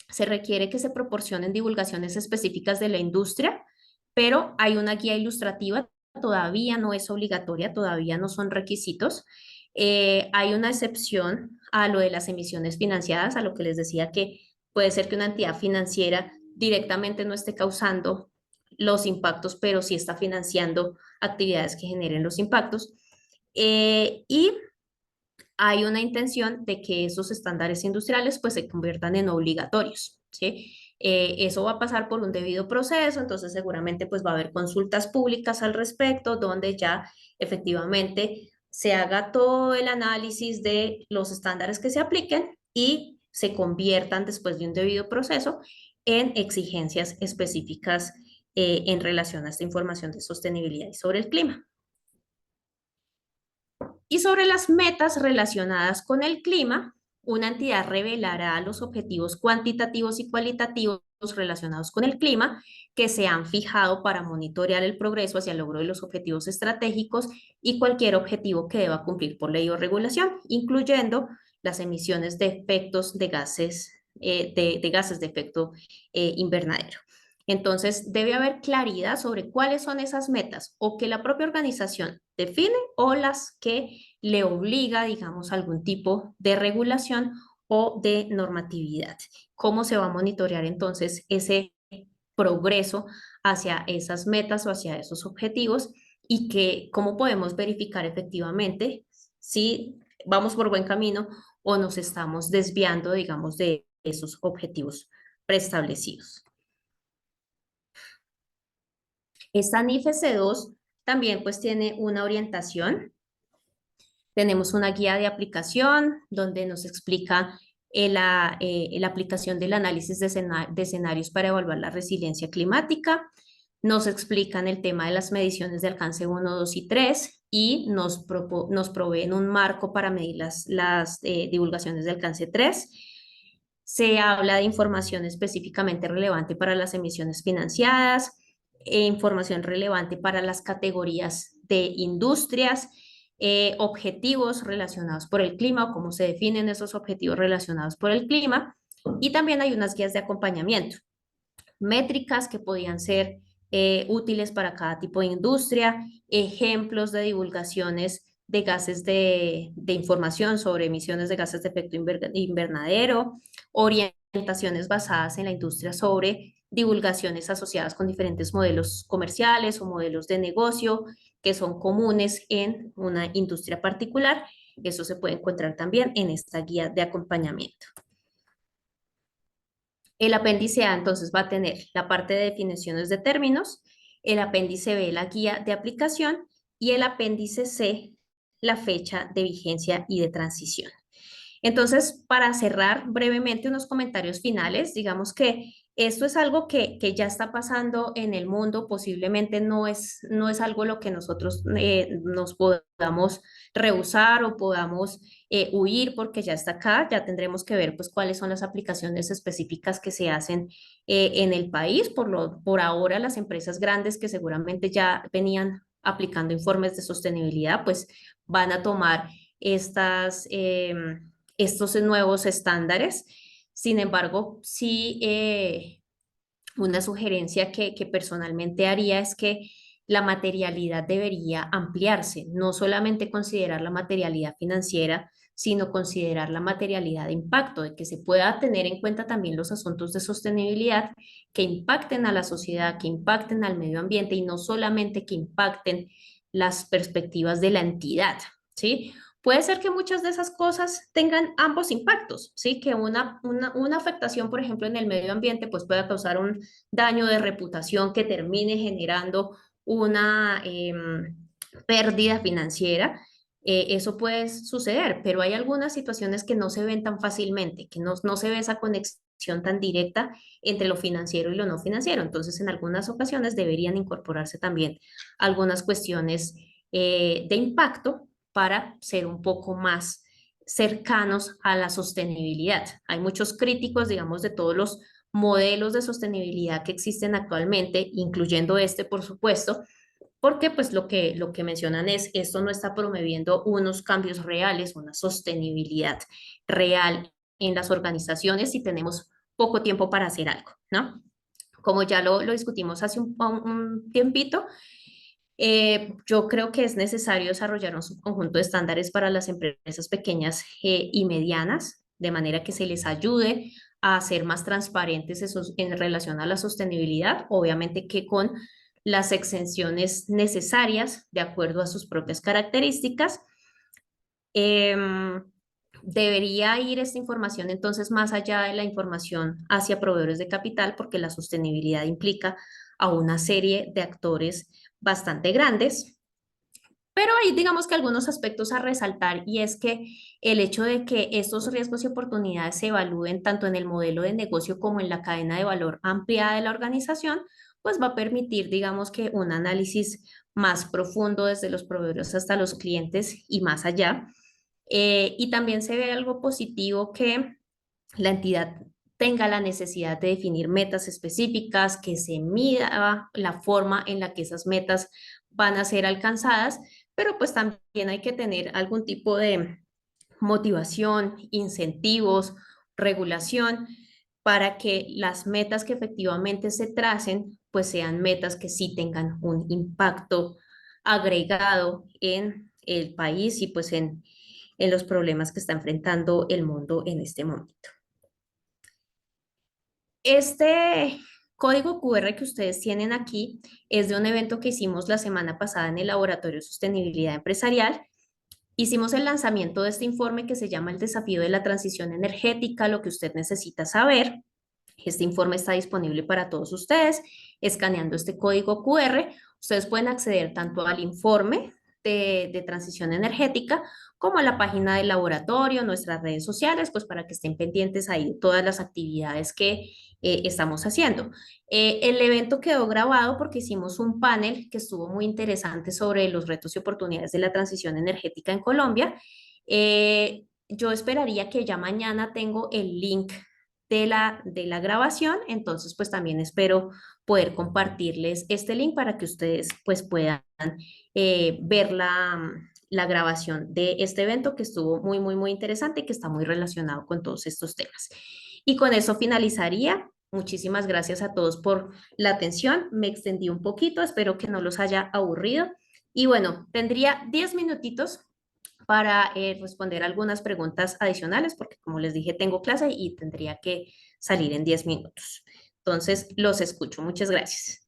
Se requiere que se proporcionen divulgaciones específicas de la industria, pero hay una guía ilustrativa, todavía no es obligatoria, todavía no son requisitos. Hay una excepción a lo de las emisiones financiadas, a lo que les decía que puede ser que una entidad financiera directamente no esté causando los impactos, pero sí está financiando actividades que generen los impactos. Y hay una intención de que esos estándares industriales pues se conviertan en obligatorios, ¿sí? Eso va a pasar por un debido proceso, entonces seguramente pues va a haber consultas públicas al respecto, donde ya efectivamente se haga todo el análisis de los estándares que se apliquen y se conviertan después de un debido proceso en exigencias específicas en relación a esta información de sostenibilidad y sobre el clima. Y sobre las metas relacionadas con el clima, una entidad revelará los objetivos cuantitativos y cualitativos relacionados con el clima que se han fijado para monitorear el progreso hacia el logro de los objetivos estratégicos y cualquier objetivo que deba cumplir por ley o regulación, incluyendo las emisiones de efectos de gases de efecto invernadero. Entonces, debe haber claridad sobre cuáles son esas metas o que la propia organización define o las que le obliga, digamos, algún tipo de regulación o de normatividad. ¿Cómo se va a monitorear entonces ese progreso hacia esas metas o hacia esos objetivos? Y cómo podemos verificar efectivamente si vamos por buen camino o nos estamos desviando, digamos, de esos objetivos preestablecidos. Esta NIF S2 también pues tiene una orientación. Tenemos una guía de aplicación donde nos explica la aplicación del análisis de escenarios para evaluar la resiliencia climática. Nos explican el tema de las mediciones de alcance 1, 2 y 3 y nos proveen un marco para medir las divulgaciones de alcance 3. Se habla de información específicamente relevante para las emisiones financiadas, información relevante para las categorías de industrias, objetivos relacionados por el clima o cómo se definen esos objetivos relacionados por el clima. Y también hay unas guías de acompañamiento, métricas que podían ser útiles para cada tipo de industria, ejemplos de divulgaciones de gases de información sobre emisiones de gases de efecto invernadero, orientaciones basadas en la industria sobre divulgaciones asociadas con diferentes modelos comerciales o modelos de negocio que son comunes en una industria particular. Eso se puede encontrar también en esta guía de acompañamiento. El apéndice A entonces va a tener la parte de definiciones de términos, el apéndice B la guía de aplicación y el apéndice C la fecha de vigencia y de transición. Entonces, para cerrar brevemente unos comentarios finales, digamos que esto es algo que ya está pasando en el mundo, posiblemente no es algo lo que nosotros nos podamos rehusar o podamos huir porque ya está acá, ya tendremos que ver pues cuáles son las aplicaciones específicas que se hacen en el país. Por ahora las empresas grandes que seguramente ya venían aplicando informes de sostenibilidad, pues van a tomar estos nuevos estándares. Sin embargo, sí, una sugerencia que personalmente haría es que la materialidad debería ampliarse, no solamente considerar la materialidad financiera, sino considerar la materialidad de impacto, de que se pueda tener en cuenta también los asuntos de sostenibilidad que impacten a la sociedad, que impacten al medio ambiente y no solamente que impacten las perspectivas de la entidad, ¿sí? Puede ser que muchas de esas cosas tengan ambos impactos, ¿sí? Que una afectación, por ejemplo, en el medio ambiente, pues pueda causar un daño de reputación que termine generando una pérdida financiera. Eso puede suceder, pero hay algunas situaciones que no se ven tan fácilmente, que no se ve esa conexión tan directa entre lo financiero y lo no financiero. Entonces, en algunas ocasiones deberían incorporarse también algunas cuestiones de impacto para ser un poco más cercanos a la sostenibilidad. Hay muchos críticos, digamos, de todos los modelos de sostenibilidad que existen actualmente, incluyendo este, por supuesto, porque pues lo que mencionan es esto no está promoviendo unos cambios reales, una sostenibilidad real en las organizaciones y tenemos poco tiempo para hacer algo, ¿no? Como ya lo discutimos hace un tiempito, yo creo que es necesario desarrollar un subconjunto de estándares para las empresas pequeñas y medianas, de manera que se les ayude a ser más transparentes en relación a la sostenibilidad, obviamente que con las exenciones necesarias de acuerdo a sus propias características. Debería ir esta información entonces más allá de la información hacia proveedores de capital, porque la sostenibilidad implica a una serie de actores bastante grandes. Pero hay, digamos que algunos aspectos a resaltar y es que el hecho de que estos riesgos y oportunidades se evalúen tanto en el modelo de negocio como en la cadena de valor ampliada de la organización, pues va a permitir, digamos que un análisis más profundo desde los proveedores hasta los clientes y más allá. Y también se ve algo positivo que la entidad tenga la necesidad de definir metas específicas, que se mida la forma en la que esas metas van a ser alcanzadas, pero pues también hay que tener algún tipo de motivación, incentivos, regulación para que las metas que efectivamente se tracen pues sean metas que sí tengan un impacto agregado en el país y pues en los problemas que está enfrentando el mundo en este momento. Este código QR que ustedes tienen aquí es de un evento que hicimos la semana pasada en el Laboratorio de Sostenibilidad Empresarial. Hicimos el lanzamiento de este informe que se llama El desafío de la transición energética, lo que usted necesita saber. Este informe está disponible para todos ustedes. Escaneando este código QR, ustedes pueden acceder tanto al informe de transición energética como a la página del laboratorio, nuestras redes sociales, pues para que estén pendientes ahí de todas las actividades que estamos haciendo. El evento quedó grabado porque hicimos un panel que estuvo muy interesante sobre los retos y oportunidades de la transición energética en Colombia. Yo esperaría que ya mañana tengo el link de la grabación, entonces pues también espero poder compartirles este link para que ustedes pues puedan ver la grabación de este evento que estuvo muy, muy, muy interesante y que está muy relacionado con todos estos temas. Y con eso finalizaría. Muchísimas gracias a todos por la atención. Me extendí un poquito, espero que no los haya aburrido. Y bueno, tendría 10 minutitos para responder algunas preguntas adicionales, porque como les dije, tengo clase y tendría que salir en 10 minutos. Entonces, los escucho. Muchas gracias.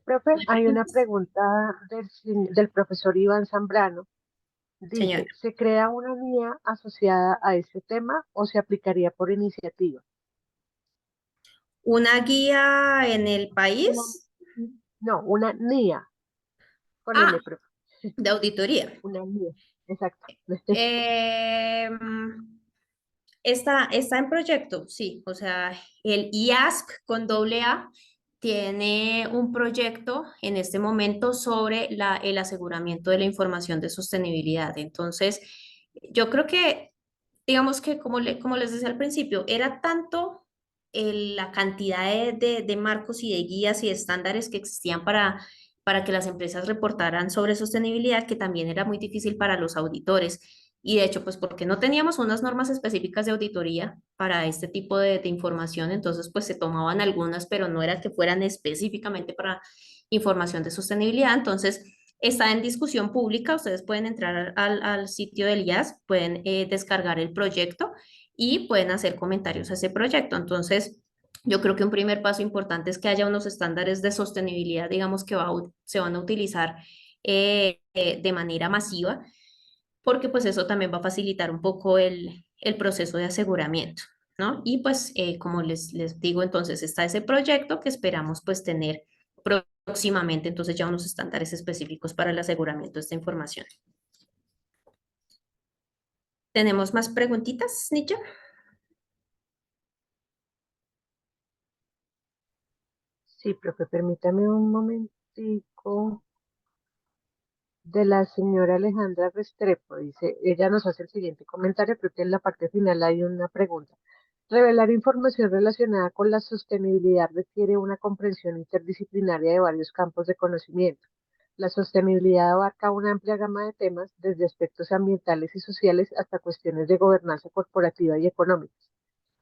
Profe, hay una pregunta del profesor Iván Zambrano. Señora, Dice, ¿se crea una NIA asociada a este tema o se aplicaría por iniciativa? ¿una guía en el Una, país? no, una NIA, con Ah, N, profe. de auditoría. Una NIA, exacto. Eh, está en proyecto, sí. O sea, el IASC con doble A tiene un proyecto en este momento sobre el aseguramiento de la información de sostenibilidad. Entonces, yo creo que, digamos que como les decía al principio, era tanto la cantidad de marcos y de guías y estándares que existían para que las empresas reportaran sobre sostenibilidad que también era muy difícil para los auditores. Y de hecho, pues porque no teníamos unas normas específicas de auditoría para este tipo de información, entonces pues se tomaban algunas, pero no era que fueran específicamente para información de sostenibilidad. Entonces, está en discusión pública, ustedes pueden entrar al sitio del IAS, pueden descargar el proyecto y pueden hacer comentarios a ese proyecto. Entonces, yo creo que un primer paso importante es que haya unos estándares de sostenibilidad, digamos, que se van a utilizar de manera masiva porque pues eso también va a facilitar un poco el proceso de aseguramiento, ¿no? Y pues como les digo, entonces está ese proyecto que esperamos pues tener próximamente, entonces ya unos estándares específicos para el aseguramiento de esta información. ¿Tenemos más preguntitas, Nicha? Sí, profe, permítame un momentico. De la señora Alejandra Restrepo, dice, ella nos hace el siguiente comentario, creo que en la parte final hay una pregunta. Revelar información relacionada con la sostenibilidad requiere una comprensión interdisciplinaria de varios campos de conocimiento. La sostenibilidad abarca una amplia gama de temas, desde aspectos ambientales y sociales hasta cuestiones de gobernanza corporativa y económica.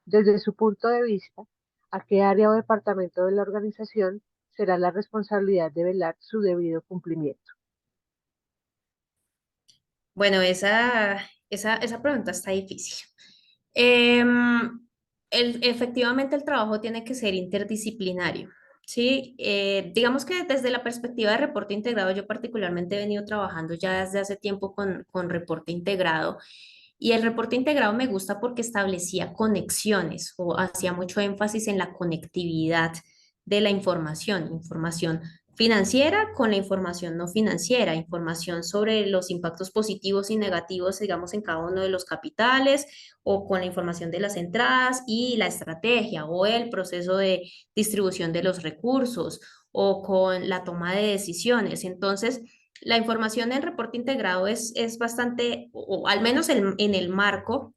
Desde su punto de vista, ¿a qué área o departamento de la organización será la responsabilidad de velar su debido cumplimiento? Bueno, esa pregunta está difícil. Em, efectivamente, el trabajo tiene que ser interdisciplinario, ¿sí? Digamos que desde la perspectiva de reporte integrado, yo particularmente he venido trabajando ya desde hace tiempo con reporte integrado Y el reporte integrado me gusta porque establecía conexiones o hacía mucho énfasis en la conectividad de la información financiera con la información no financiera, información sobre los impactos positivos y negativos, digamos, en cada uno de los capitales, o con la información de las entradas y la estrategia o el proceso de distribución de los recursos, o con la toma de decisiones. Entonces, la información en reporte integrado es bastante, o al menos en el marco,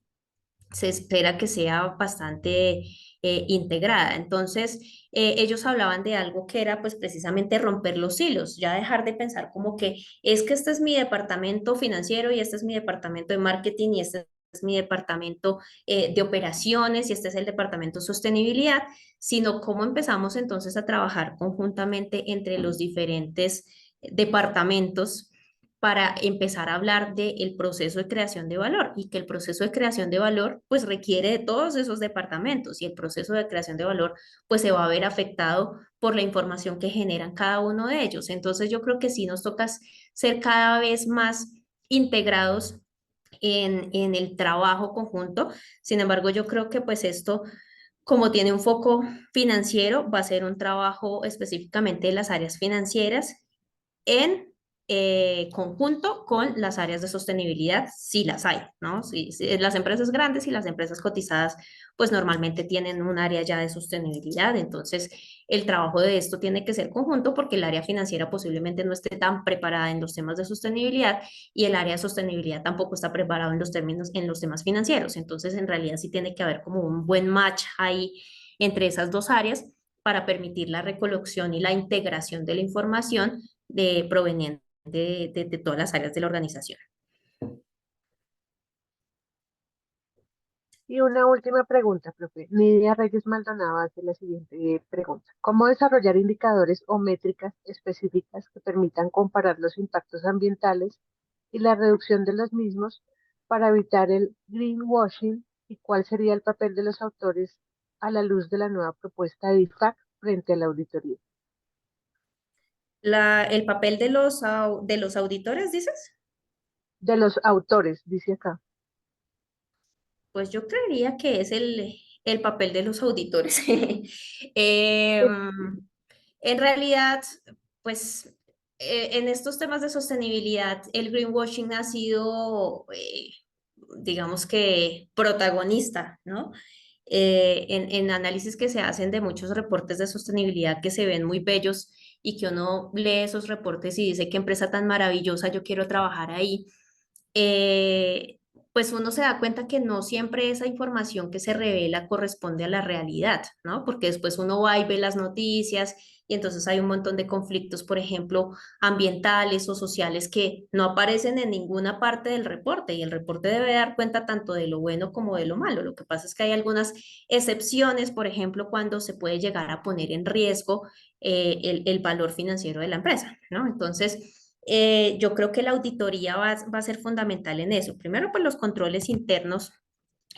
se espera que sea bastante integrada. Entonces, ellos hablaban de algo que era pues precisamente romper los hilos, ya dejar de pensar como que es que este es mi departamento financiero y este es mi departamento de marketing y este es mi departamento de operaciones y este es el departamento de sostenibilidad, sino cómo empezamos entonces a trabajar conjuntamente entre los diferentes departamentos para empezar a hablar del proceso de creación de valor, y que el proceso de creación de valor pues requiere de todos esos departamentos, y el proceso de creación de valor pues se va a ver afectado por la información que generan cada uno de ellos. Entonces yo creo que sí nos toca ser cada vez más integrados en el trabajo conjunto. Sin embargo, yo creo que pues esto, como tiene un foco financiero, va a ser un trabajo específicamente de las áreas financieras en conjunto con las áreas de sostenibilidad, si las hay, ¿no? Si las empresas grandes y las empresas cotizadas, pues normalmente tienen un área ya de sostenibilidad. Entonces, el trabajo de esto tiene que ser conjunto, porque el área financiera posiblemente no esté tan preparada en los temas de sostenibilidad, y el área de sostenibilidad tampoco está preparado en los términos, en los temas financieros. Entonces, en realidad sí tiene que haber como un buen match ahí entre esas dos áreas, para permitir la recolección y la integración de la información proveniente de todas las áreas de la organización. Y una última pregunta, profe. Nidia Reyes Maldonado hace la siguiente pregunta. ¿Cómo desarrollar indicadores o métricas específicas que permitan comparar los impactos ambientales y la reducción de los mismos para evitar el greenwashing? ¿Y cuál sería el papel de los autores a la luz de la nueva propuesta de IFAC frente a la auditoría? El papel de los auditores, dices, De los autores, dice acá. pues yo creería que es el papel de los auditores. Sí, En realidad, pues en estos temas de sostenibilidad, el greenwashing ha sido, digamos que, protagonista, ¿no? En análisis que se hacen de muchos reportes de sostenibilidad que se ven muy bellos, y que uno lee esos reportes y dice: qué empresa tan maravillosa, yo quiero trabajar ahí. eh, pues uno se da cuenta que no siempre esa información que se revela corresponde a la realidad, ¿no? Porque después uno va y ve las noticias, y entonces hay un montón de conflictos, por ejemplo, ambientales o sociales, que no aparecen en ninguna parte del reporte, y el reporte debe dar cuenta tanto de lo bueno como de lo malo. Lo que pasa es que hay algunas excepciones, por ejemplo, cuando se puede llegar a poner en riesgo el valor financiero de la empresa, ¿no? Entonces, yo creo que la auditoría va a ser fundamental en eso. Primero, pues los controles internos,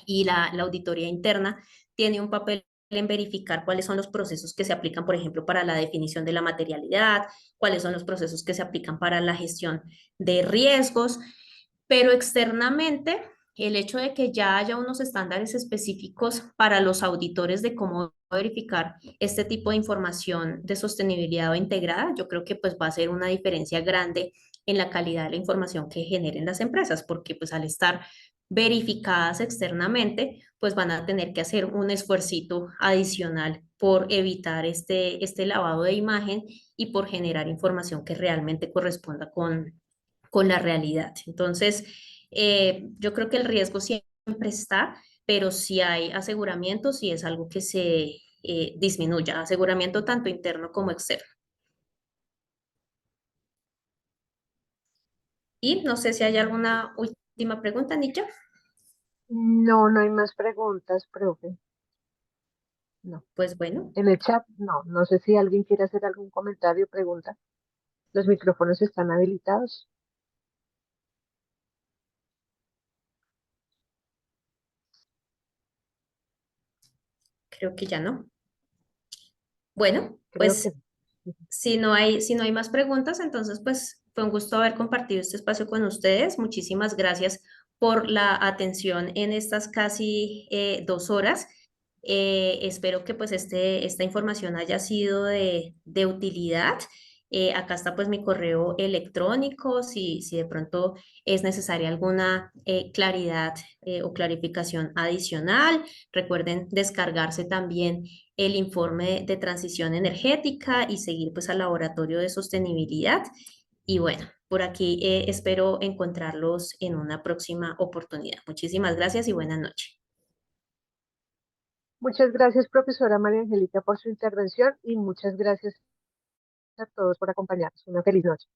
y la auditoría interna tiene un papel en verificar cuáles son los procesos que se aplican, por ejemplo, para la definición de la materialidad, cuáles son los procesos que se aplican para la gestión de riesgos. Pero externamente, el hecho de que ya haya unos estándares específicos para los auditores de cómo verificar este tipo de información de sostenibilidad o integrada, yo creo que pues va a ser una diferencia grande en la calidad de la información que generen las empresas, porque pues al estar verificadas externamente, pues van a tener que hacer un esfuercito adicional por evitar este lavado de imagen, y por generar información que realmente corresponda con la realidad. Entonces, yo creo que el riesgo siempre está, pero si hay aseguramiento, si es algo que se disminuya, aseguramiento tanto interno como externo. Y no sé si hay alguna última pregunta, Nicho. no, no hay más preguntas, profe. No. Pues bueno, En el chat, no. No sé si alguien quiere hacer algún comentario o pregunta. Los micrófonos están habilitados. creo que ya no. Bueno, Creo que pues si no hay más preguntas, entonces pues fue un gusto haber compartido este espacio con ustedes. Muchísimas gracias por la atención en estas casi 2 horas. Espero que pues esta información haya sido de utilidad. Acá está pues mi correo electrónico, si de pronto es necesaria alguna claridad o clarificación adicional. Recuerden descargarse también el informe de transición energética y seguir pues al laboratorio de sostenibilidad. Y bueno, por aquí espero encontrarlos en una próxima oportunidad. Muchísimas gracias y buenas noches. Muchas gracias, profesora María Angélica, por su intervención y muchas gracias a todos por acompañarnos. Una feliz noche.